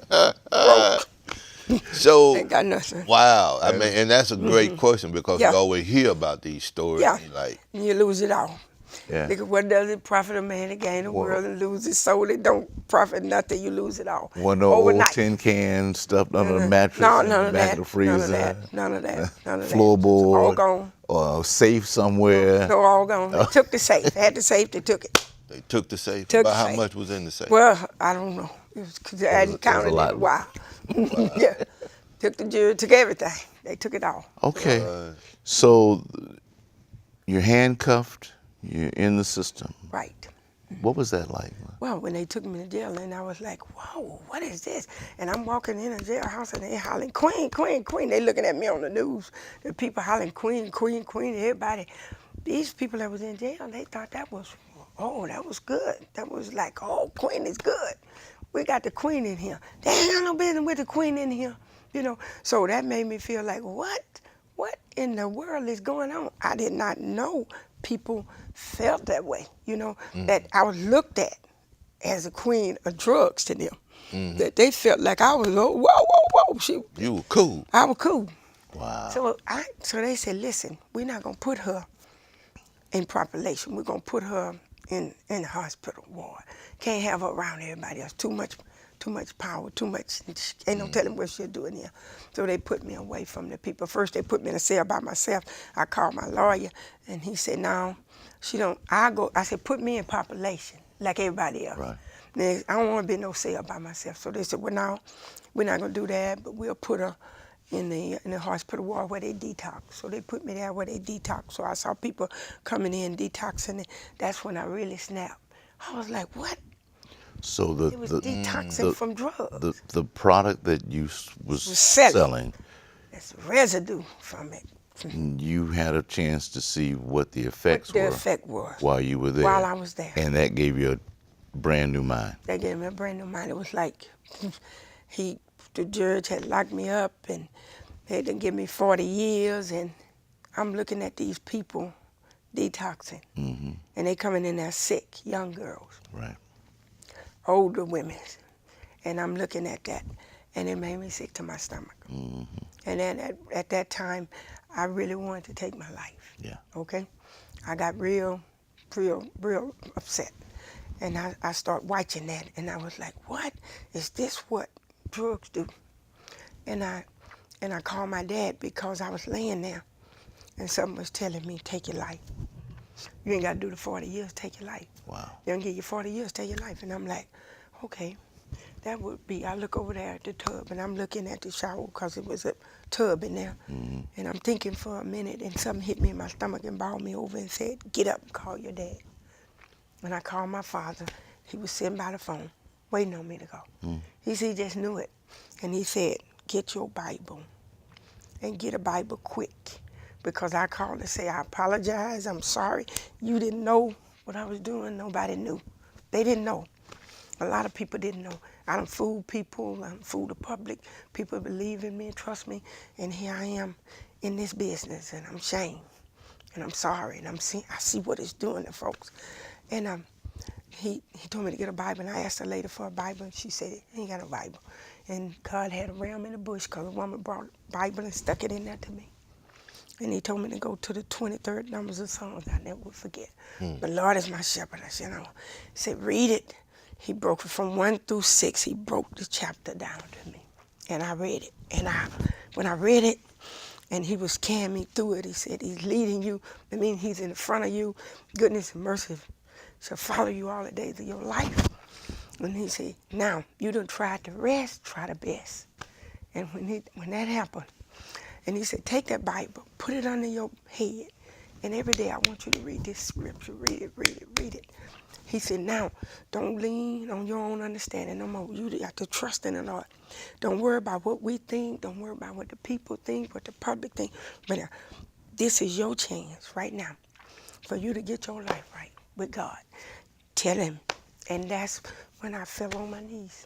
Broke. So, ain't got nothing. Wow. I mean, and that's a great question because Yeah. we always hear about these stories. Yeah. And like, You lose it all. Yeah. Because what does it profit a man to gain the world and lose his soul? It don't profit nothing. You lose it all. One of those old overnight. tin cans stuffed under the mattress No, in none the of back that. of the freezer. None of that. None of that. Floorboard. All gone. Or a safe somewhere. No, all gone. They took the safe. They had the safe. They took it. they took the safe. Took About the how safe. much was in the safe? Well, I don't know. It was, 'cause I hadn't counted a lot. it in a while. Yeah. Took the jewelry, took everything. They took it all. Okay. So, you're handcuffed. You're in the system. Right. What was that like? Well, when they took me to jail, and I was like, whoa, what is this? And I'm walking in a jailhouse, and they hollering, Queen, Queen, Queen. They looking at me on the news. The people hollering, Queen, Queen, Queen. Everybody. These people that was in jail, they thought that was, oh, that was good. That was like, oh, Queen is good. We got the Queen in here. They ain't got no business with the Queen in here. You know, so that made me feel like, what in the world is going on? I did not know people felt that way, you know, that I was looked at as a queen of drugs to them. That they felt like I was, oh, whoa. You were cool. I was cool. Wow. So they said, listen, we're not going to put her in population. We're going to put her in the hospital ward. Can't have her around everybody else. Too much power, too much, ain't no telling what she'll do in here. So they put me away from the people. First they put me in a cell by myself. I called my lawyer and he said, no, she don't, I said, put me in population like everybody else. Right. I don't want to be in no cell by myself. So they said, well, no, we're not going to do that, but we'll put her in the hospital ward where they detox. So they put me there where they detox. So I saw people coming in detoxing, and that's when I really snapped. I was like, what? So It was detoxing from drugs. the product that you was selling. selling, There's residue from it. you had a chance to see what the effects The were effect was while you were there. while I was there. And that gave you a brand new mind. They gave me a brand new mind. It was like the judge had locked me up and they had to give me 40 years, and I'm looking at these people detoxing, and they coming in there sick, young girls, Right. older women, and I'm looking at that, and it made me sick to my stomach. And then at that time, I really wanted to take my life. Yeah. Okay, I got real upset, and I started watching that, and I was like, what is this? What drugs do? And I called my dad because I was laying there, and something was telling me, take your life. You ain't got to do the 40 years, take your life. Wow. They don't give you 40 years, take your life. And I'm like, okay, that would be, I look over there at the tub, and I'm looking at the shower because it was a tub in there. And I'm thinking for a minute, and something hit me in my stomach and bowed me over and said, get up and call your dad. When I called my father, he was sitting by the phone, waiting on me to go. He said he just knew it. And he said, get your Bible, and get a Bible quick. Because I called to say, I apologize, I'm sorry. You didn't know what I was doing, nobody knew. They didn't know. A lot of people didn't know. I done fooled people, I done fooled the public. People believe in me and trust me, and here I am in this business, and I'm ashamed, and I'm sorry, and I see what it's doing to folks. And he told me to get a Bible, and I asked the lady for a Bible, and she said, he ain't got no Bible. And God had a ram in the bush because a woman brought a Bible and stuck it in there to me. And he told me to go to the 23rd numbers of Psalms. I never would forget. The Lord is my shepherd. I said, no. He said, read it. He broke it from 1 through 6. He broke the chapter down to me. And I read it. And when I read it, and he was carrying me through it, he said, he's leading you. I mean, he's in front of you. Goodness and mercy shall follow you all the days of your life. And he said, now, you done tried the rest, try the best. And when that happened, and he said, take that Bible, put it under your head, and every day I want you to read this scripture, read it, read it, read it. He said, now, don't lean on your own understanding no more. You got to trust in the Lord. Don't worry about what we think. Don't worry about what the people think, what the public think. But this is your chance right now for you to get your life right with God. Tell him. And that's when I fell on my knees.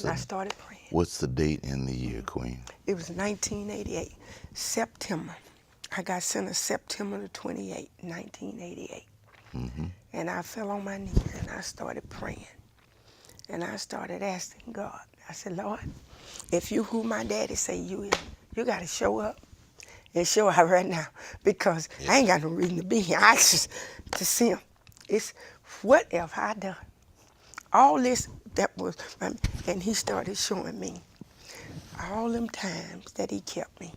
I started praying. What's the date and the year, Queen? It was 1988, September. I got sentenced September the 28th, 1988. And I fell on my knees and I started praying. And I started asking God. I said, Lord, if you who my daddy say you is, you got to show up and show out right now, because I ain't got no reason to be here. I just to see him. It's what have I done? All this that was, and he started showing me all them times that he kept me.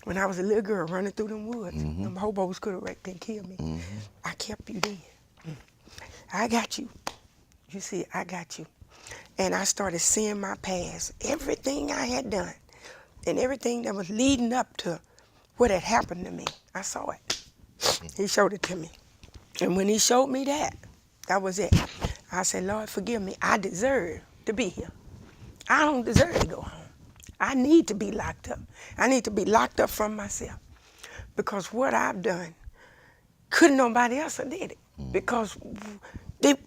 When I was a little girl running through them woods, them hobos could have wrecked and killed me. I kept you then. I got you. You see, I got you. And I started seeing my past, everything I had done, and everything that was leading up to what had happened to me. I saw it. He showed it to me. And when he showed me that, that was it. I said, Lord, forgive me. I deserve to be here. I don't deserve to go home. I need to be locked up. I need to be locked up from myself. Because what I've done, couldn't nobody else have did it. Because they'd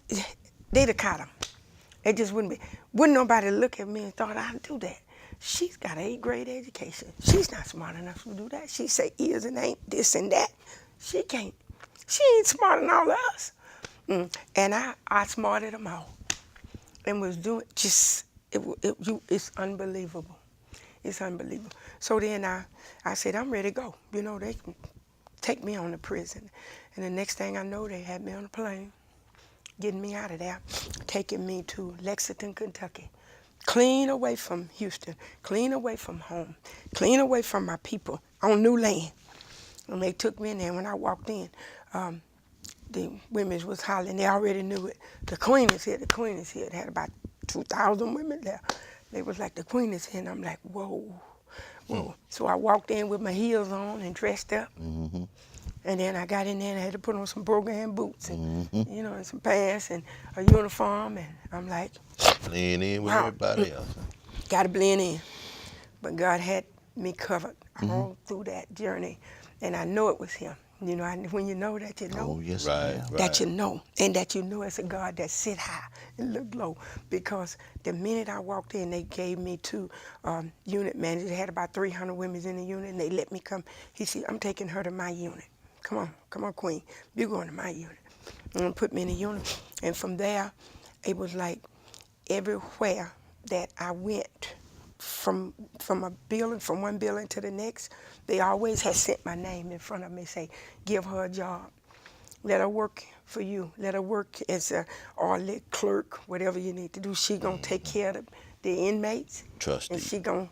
have caught him. It just wouldn't nobody look at me and thought I'd do that. She's got an 8th grade education. She's not smart enough to do that. She say is and ain't, this and that. She can't. She ain't smarter than all of us. And I smarted them all. And was doing it's unbelievable. It's unbelievable. So then I said, I'm ready to go. You know, they can take me on to prison. And the next thing I know, they had me on a plane. getting me out of there, taking me to Lexington, Kentucky. Clean away from Houston, clean away from home, clean away from my people on new land. And they took me in there. When I walked in, the women was hollering. They already knew it. The queen is here. The queen is here. It had about 2,000 women there. They was like, the queen is here. And I'm like, whoa, whoa. So I walked in with my heels on and dressed up. And then I got in there and I had to put on some brogan boots and, you know, and some pants and a uniform. And I'm like, Blend in with everybody else. got to blend in. But God had me covered all through that journey. And I know it was him. You know, when you know that, you know. Oh, yes, Right, ma'am. That you know. And that you know it's a God that sit high and look low. Because the minute I walked in, they gave me to unit managers. They had about 300 women in the unit, and they let me come. He said, I'm taking her to my unit. Come on, queen. You're going to my unit. And put me in the unit. And from there, it was like everywhere that I went, from a building, from one building to the next, they always had sent my name in front of me, say, give her a job. Let her work for you. Let her work as a orderly clerk, whatever you need to do. She gonna take care of the inmates. Trust and you.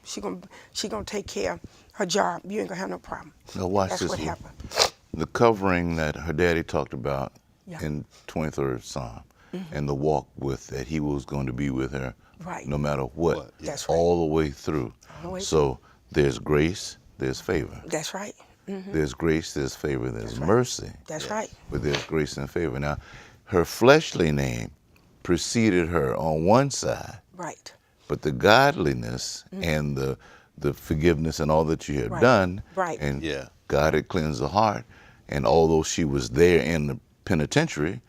she gonna take care of her job. You ain't gonna have no problem. Now watch That's this what one. happened. The covering that her daddy talked about Yeah. in 23rd Psalm, and the walk with that he was going to be with her, Right. no matter what, What, yeah. That's right. all the way through. the way So there's grace, there's favor. That's right. There's grace, there's favor, there's right. mercy, That's right. but there's grace and favor. Now, her fleshly name preceded her on one side, Right. but the godliness and the forgiveness and all that you had Right. done, Right. and Yeah. God had cleansed the heart, and although she was there in the penitentiary,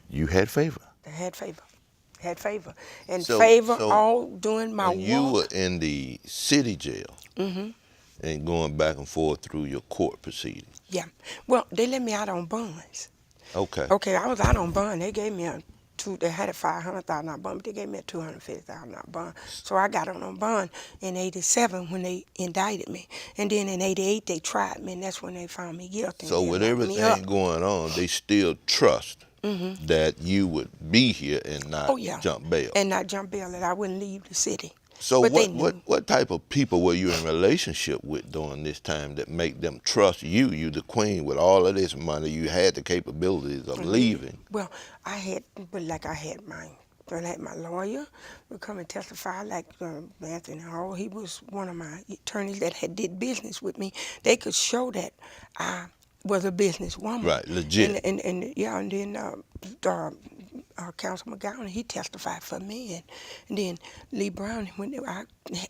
you had favor. They had favor. Had favor. And So- favor so all during my When you walk. were in the city jail and going back and forth through your court proceedings. Yeah. Well, they let me out on bonds. Okay. Okay, I was out on bond. They gave me they had a $500,000 bond, but they gave me a $250,000 bond. So I got on bond in '87 when they indicted me, and then in '88 they tried me, and that's when they found me guilty. So and with they locked me everything up. going on, they still trust that you would be here and not Oh yeah, jump bail. and not jump bail, that I wouldn't leave the city. So but they knew. what type of people were you in relationship with during this time that make them trust you the queen, with all of this money? You had the capabilities of leaving. Well, I had my lawyer would come and testify, like Anthony Hall. He was one of my attorneys that had did business with me. They could show that I was a businesswoman. Right, legit. And then Council McGowan, he testified for me, and then Lee Brown,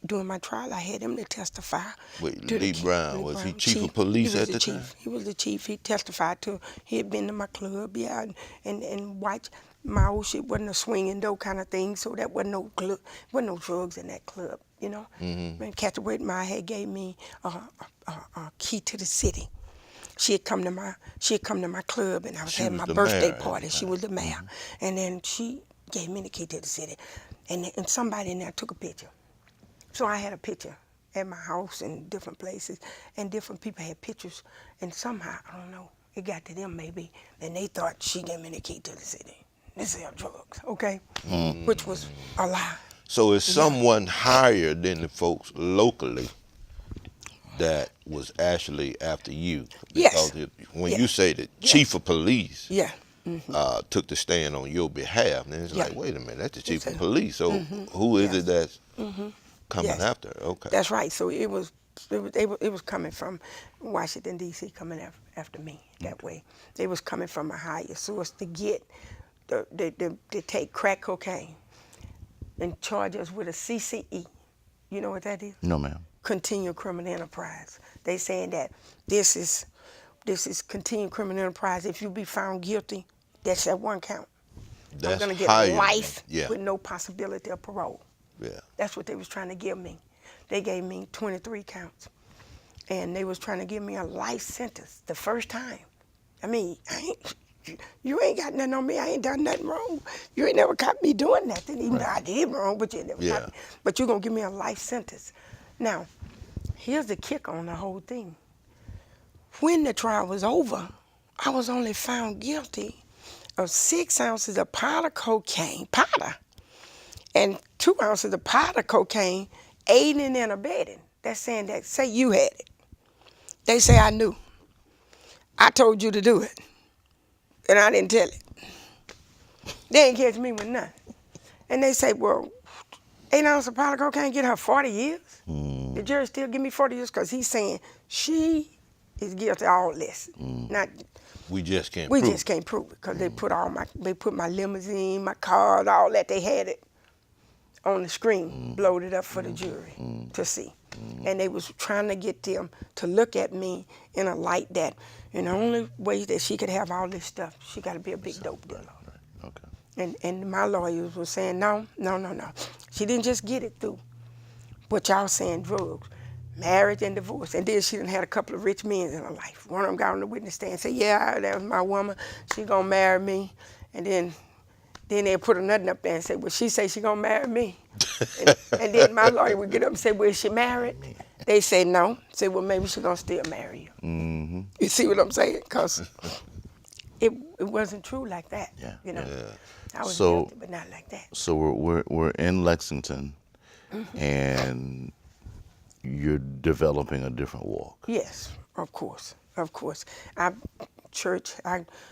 during my trial, I had him to testify. Wait, to Lee Brown, was he chief of police He was at the time? He was the chief. He testified to. He had been to my club, yeah, and watched. My old shit wasn't a swinging dough kind of thing, so that wasn't no club, wasn't no drugs in that club, you know. And Catherine Whitmire had gave me a key to the city. She had come to my club, and I was having my the birthday mayor at party. the She was the mayor, and then she gave me the key to the city, and somebody in there took a picture. So I had a picture at my house and different places, and different people had pictures, and somehow, I don't know, it got to them maybe, and they thought she gave me the key to the city. They sell drugs, okay? Which was a lie. So is someone higher than the folks locally that was actually after you? Yes. Because when Yeah. you say the chief of police Yeah. took the stand on your behalf, then it's Yeah. like, wait a minute, that's the chief of It's a- police. So who is Yes. it that's coming Yes. after her? Okay. That's right. So it was coming from Washington, D.C., coming after me that way. They was coming from a higher source to get, to take crack cocaine and charge us with a CCE. You know what that is? No, ma'am. Continual criminal enterprise. They saying that this is continual criminal enterprise. If you be found guilty, that's that one count. That's I'm gonna get higher than- life yeah. with no possibility of parole. Yeah. That's what they was trying to give me. They gave me 23 counts, and they was trying to give me a life sentence the first time. I mean, you ain't got nothing on me. I ain't done nothing wrong. You ain't never caught me doing nothing, even though I did wrong, but you never caught me. But you're gonna give me a life sentence. Now, here's the kick on the whole thing. When the trial was over, I was only found guilty of 6 ounces of powder cocaine, powder, and 2 ounces of powder cocaine, aiding and abetting. That's saying that, say you had it. They say I knew. I told you to do it, and I didn't tell it. They ain't catch me with nothing. And they say, well, 8 ounces of powder cocaine get her 40 years? The jury still give me 40 years because he's saying she is guilty of all this. Not We just can't we prove just can't prove it because they put my limousine, my cars, all that. They had it on the screen, blowed it up for the jury to see. And they was trying to get them to look at me in a light that, in the only way that she could have all this stuff, she got to be a big dope dealer. Right. Okay. And my lawyers were saying, no. She didn't just get it through what y'all saying, drugs, marriage and divorce. And then she done had a couple of rich men in her life. One of them got on the witness stand and said, yeah, that was my woman. She gonna marry me. And then they put another up there and said, well, she say she gonna marry me. and then my lawyer would get up and say, well, is she married? They say no. Say, well, maybe she gonna still marry you. Mm-hmm. You see what I'm saying? Because it wasn't true like that. Yeah. You know, Yeah. I was So- guilty, but not like that. So we're in Lexington, and you're developing a different walk. Yes, of course. I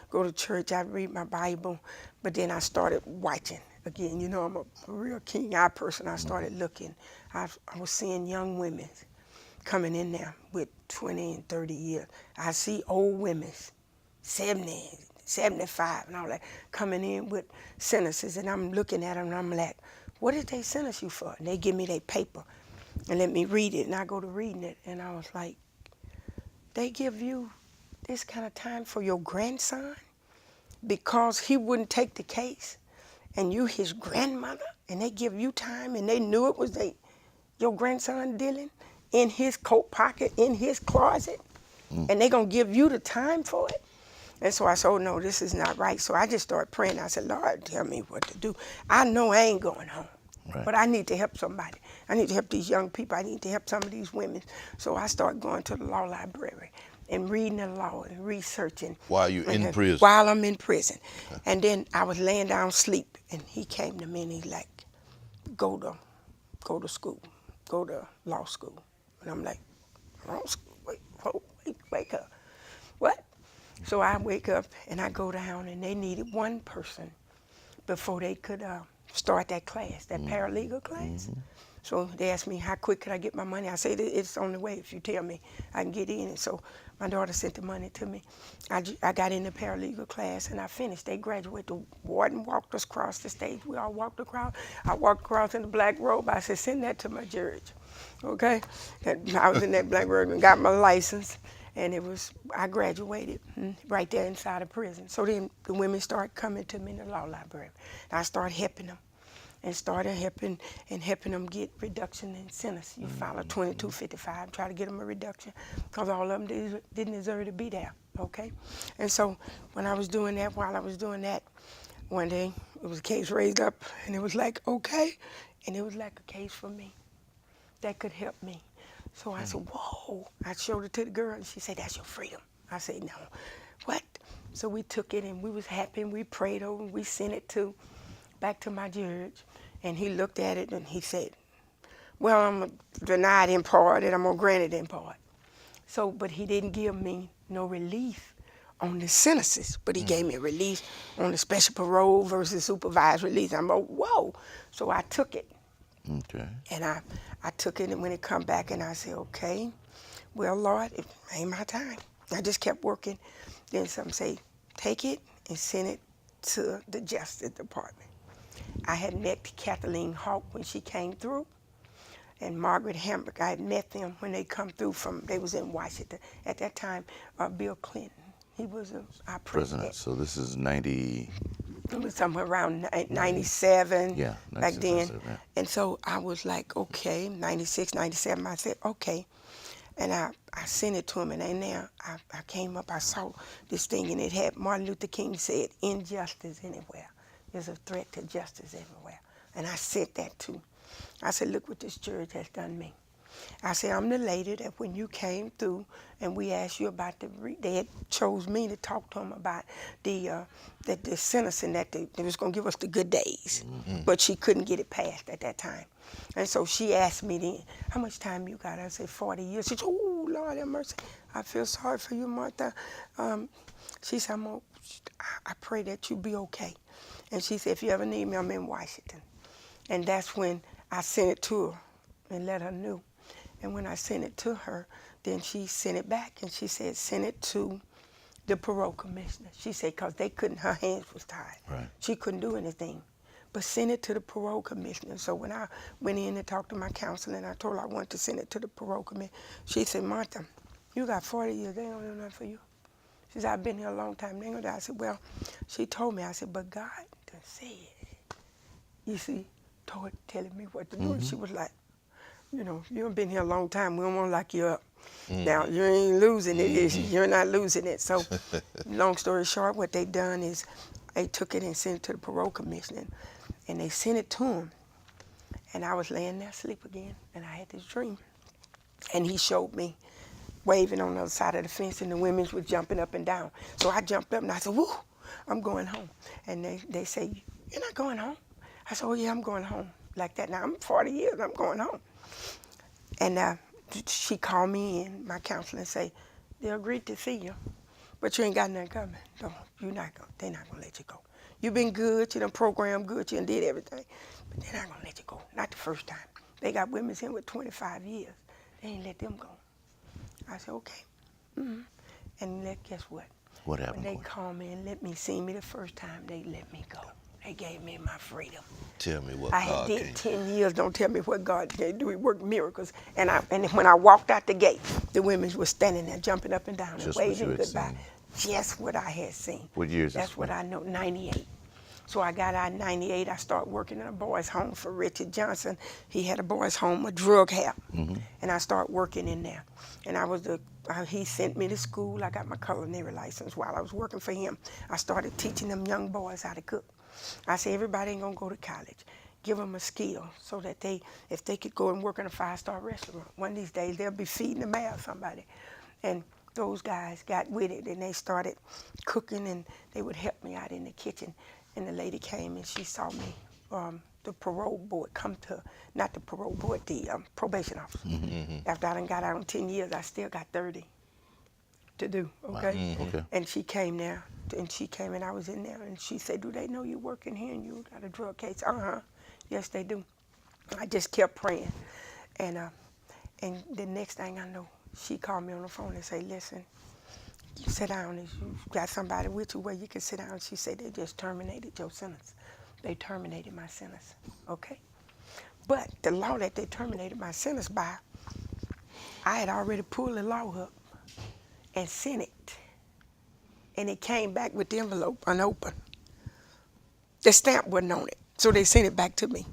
go to church, I read my Bible, but then I started watching again. You know, I'm a real keen eye person. I started looking. I was seeing young women coming in there with 20 and 30 years. I see old women, 70, 75 and all that, coming in with sentences, and I'm looking at them and I'm like, what did they sentence you for? And they give me their paper and let me read it, and I go to reading it, and I was like, they give you this kind of time for your grandson because he wouldn't take the case, and you his grandmother, and they give you time, and they knew it was your grandson dealing in his coat pocket, in his closet, and they gonna give you the time for it? And so I said, oh no, this is not right. So I just started praying. I said, Lord, tell me what to do. I know I ain't going home. Right. But I need to help somebody. I need to help these young people. I need to help some of these women. So I started going to the law library and reading the law and researching. While you're in prison? While I'm in prison. Okay. And then I was laying down asleep, and he came to me and he's like, go to school, go to law school. And I'm like, law school? Wake up. What? So I wake up and I go down, and they needed one person before they could start that class, that paralegal class. So they asked me, how quick could I get my money? I said, it's on the way. If you tell me, I can get in. And so my daughter sent the money to me. I got in the paralegal class, and I finished. They graduated. The warden walked us across the stage. We all walked across. I walked across in the black robe. I said, send that to my judge, okay? And I was in that black robe and got my license. And I graduated right there inside of prison. So then the women started coming to me in the law library. And I started helping them, and started helping them get reduction in sentence. You file a 2255, try to get them a reduction, because all of them didn't deserve to be there, okay? And so when I was doing that, while I was doing that, one day it was a case raised up, and it was like, okay, and it was like a case for me that could help me. So I said, whoa. I showed it to the girl, and she said, that's your freedom. I said, no. What? So we took it, and we was happy, and we prayed over, and we sent it back to my judge. And he looked at it, and he said, well, I'm going to deny it in part, and I'm going to grant it in part. So, but he didn't give me no relief on the sentences, but he gave me a release on the special parole versus supervised release. I'm like, whoa. So I took it. Okay. And I took it, and when it come back, and I said, okay, well, Lord, it ain't my time. I just kept working. Then some say, take it and send it to the Justice Department. I had met Kathleen Hawk when she came through, and Margaret Hamburg. I had met them when they come through they was in Washington. At that time, Bill Clinton, he was our president. So this is 90. It was somewhere around 97 Yeah, back 96, then. 97, yeah. And so I was like, okay, 96, 97, I said, okay. And I sent it to him, and then now I came up, I saw this thing, and it had Martin Luther King said, injustice anywhere. There's a threat to justice everywhere. And I sent that too. I said, look what this judge has done me. I said, I'm the lady that when you came through and we asked you about they had chose me to talk to them about the sentencing that they was going to give us the good days. But she couldn't get it passed at that time. And so she asked me then, how much time you got? I said, 40 years. She said, oh, Lord have mercy. I feel sorry for you, Martha. She said, I pray that you be okay. And she said, if you ever need me, I'm in Washington. And that's when I sent it to her and let her know. And when I sent it to her, then she sent it back and she said, send it to the parole commissioner. She said, because her hands was tied. Right. She couldn't do anything. But send it to the parole commissioner. So when I went in and talked to my counselor and I told her I wanted to send it to the parole commissioner, she said, Martha, you got 40 years, they don't do nothing for you. She said, I've been here a long time, they don't do. I said, well, she told me, I said, but God done said, you see, telling me what to do. And she was like, you know, you've been here a long time. We don't want to lock you up. Now, you ain't losing it. You're not losing it. So, long story short, what they done is they took it and sent it to the parole commissioner. And they sent it to him. And I was laying there asleep again. And I had this dream. And he showed me waving on the other side of the fence. And the women were jumping up and down. So I jumped up and I said, woo, I'm going home. And they say, you're not going home? I said, oh, yeah, I'm going home. Like that. Now, I'm 40 years. I'm going home. And she called me in, my counselor, and say, they agreed to see you, but you ain't got nothing coming. No, they're not going to let you go. You've been good, you done programmed good, you done did everything, but they're not going to let you go. Not the first time. They got women in with 25 years. They ain't let them go. I said, okay. And guess what? What happened? When they called me and let me see me the first time, they let me go. They gave me my freedom. Tell me what I God did can 10 years. Don't tell me what God can do. He worked miracles. And when I walked out the gate, the women were standing there jumping up and down and Just what you waving had goodbye. seen. Just what I had seen. What year is this? That's what I know, 98. So I got out in 98. I started working in a boys' home for Richard Johnson. He had a boys' home, a drug help. And I started working in there. And he sent me to school. I got my culinary license while I was working for him. I started teaching them young boys how to cook. I said, everybody ain't gonna go to college. Give them a skill so that if they could go and work in a 5-star restaurant, one of these days they'll be feeding the mail somebody. And those guys got with it and they started cooking and they would help me out in the kitchen. And the lady came and she saw me, the parole board not the parole board, the probation officer. After I done got out in 10 years, I still got 30 to do, okay? Wow. Okay. And she came there, and she came and I was in there, and she said, do they know you working here and you got a drug case? Yes, they do. I just kept praying. And the next thing I know, she called me on the phone and said, listen, you sit down, and you got somebody with you where you can sit down. She said, they just terminated your sentence. They terminated my sentence, okay? But the law that they terminated my sentence by, I had already pulled the law up and sent it. And it came back with the envelope unopened. The stamp wasn't on it, so they sent it back to me.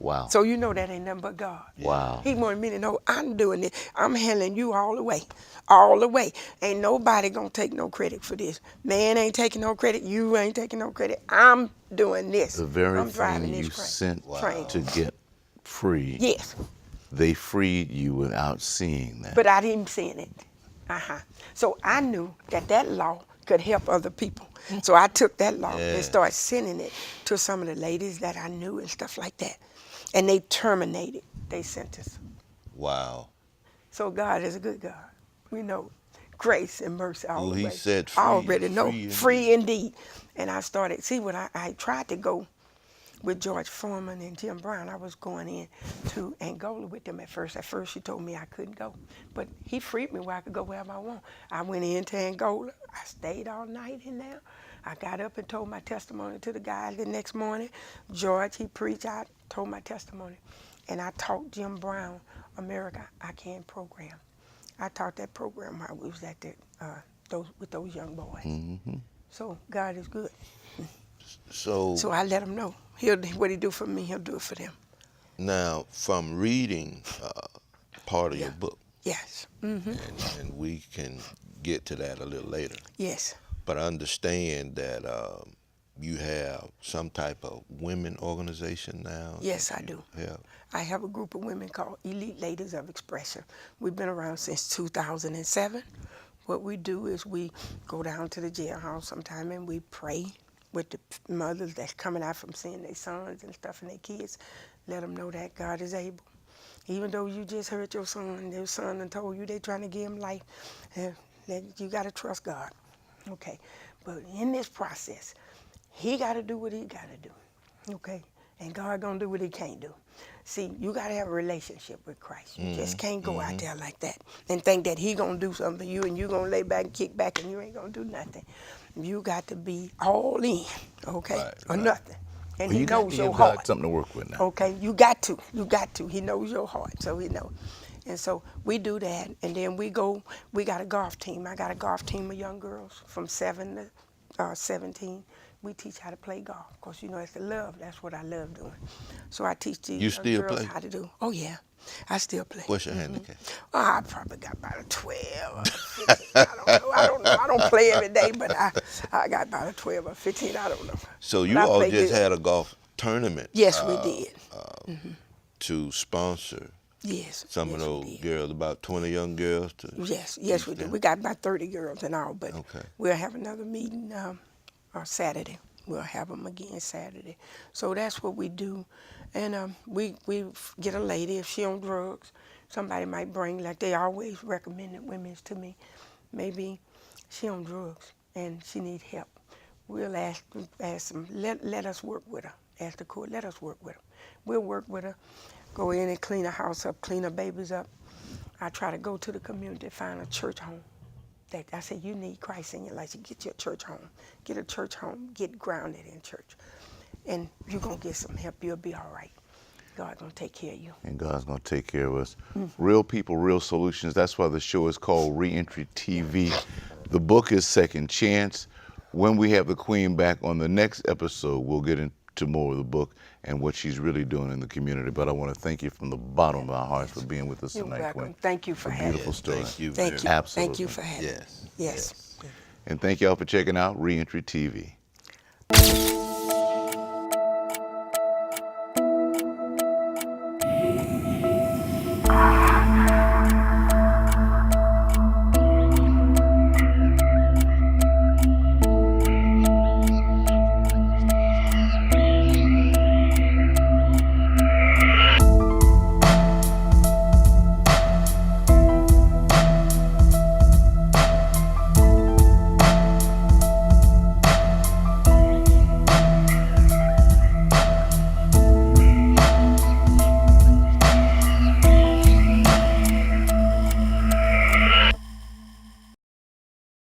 Wow. So you know that ain't nothing but God. Wow. He wanted me to know I'm doing it. I'm handling you all the way. All the way. Ain't nobody gonna take no credit for this. Man ain't taking no credit. You ain't taking no credit. I'm doing this. The very I'm driving thing you this sent train. to get free, Yes. they freed you without seeing that. But I didn't see it. So I knew that law could help other people. So I took that law and started sending it to some of the ladies that I knew and stuff like that. And they terminated their sentence. Wow. So God is a good God. We know grace and mercy all the way. He said free. I already know. Free Free indeed. And I started, when I tried to go with George Foreman and Jim Brown, I was going in to Angola with them at first. At first, she told me I couldn't go. But he freed me where I could go wherever I want. I went into Angola. I stayed all night in there. I got up and told my testimony to the guy the next morning. George, he preached. I told my testimony. And I taught Jim Brown, America I Can program. I taught that program while we was at with those young boys. So God is good. So I let him know. What he do for me, he'll do it for them. Now, from reading part of your book, yes, and we can get to that a little later. Yes. But I understand that you have some type of women organization now? Yes, I do. Yeah. I have a group of women called Elite Ladies of Expression. We've been around since 2007. What we do is we go down to the jailhouse sometime and we pray with the mothers that's coming out from seeing their sons and stuff and their kids. Let them know that God is able. Even though you just hurt your son and told you they trying to give him life, that you got to trust God. Okay. But in this process, he got to do what he got to do. Okay. And God gonna do what he can't do. See, you gotta have a relationship with Christ. You just can't go out there like that and think that he gonna do something for you and you gonna lay back and kick back and you ain't gonna do nothing. You got to be all in, okay, or nothing. And Well, he you got knows to your give God heart. something to work with now. Okay, you got to. He knows your heart, so he knows. And so we do that, and then we got a golf team. I got a golf team of young girls from 7 to 17. We teach how to play golf, because, you know, it's the love. That's what I love doing. So I teach these You still girls play? how to do. Oh, yeah. I still play. What's your handicap? Oh, I probably got about a 12 or 15. I don't know. I don't play every day, but I got about a 12 or 15. I don't know. So But you I all play just good. had a golf tournament. Yes, we did. To sponsor Yes. some yes, of we those did. girls, about 20 young girls. Yes, teach we do. them? We got about 30 girls in all, but Okay. we'll have another meeting Saturday. We'll have them again Saturday. So that's what we do. And we get a lady, if she on drugs, somebody might bring, like they always recommended women's to me, maybe she on drugs and she need help. We'll ask them, let us work with her. Ask the court, let us work with her. We'll work with her, go in and clean her house up, clean her babies up. I try to go to the community, find a church home. I said, you need Christ in your life. So get your church home. Get a church home. Get grounded in church. And you're going to get some help. You'll be all right. God's going to take care of you. And God's going to take care of us. Real people, real solutions. That's why the show is called ReEntry TV. The book is Second Chance. When we have the Queen back on the next episode, we'll get into more of the book and what she's really doing in the community. But I want to thank you from the bottom of our hearts for being with us You're tonight, welcome. Queen. Thank you for having me. Beautiful story. Thank you. Thank you. Absolutely. Thank you for having me. Yes. Yes. And thank y'all for checking out ReEntry TV.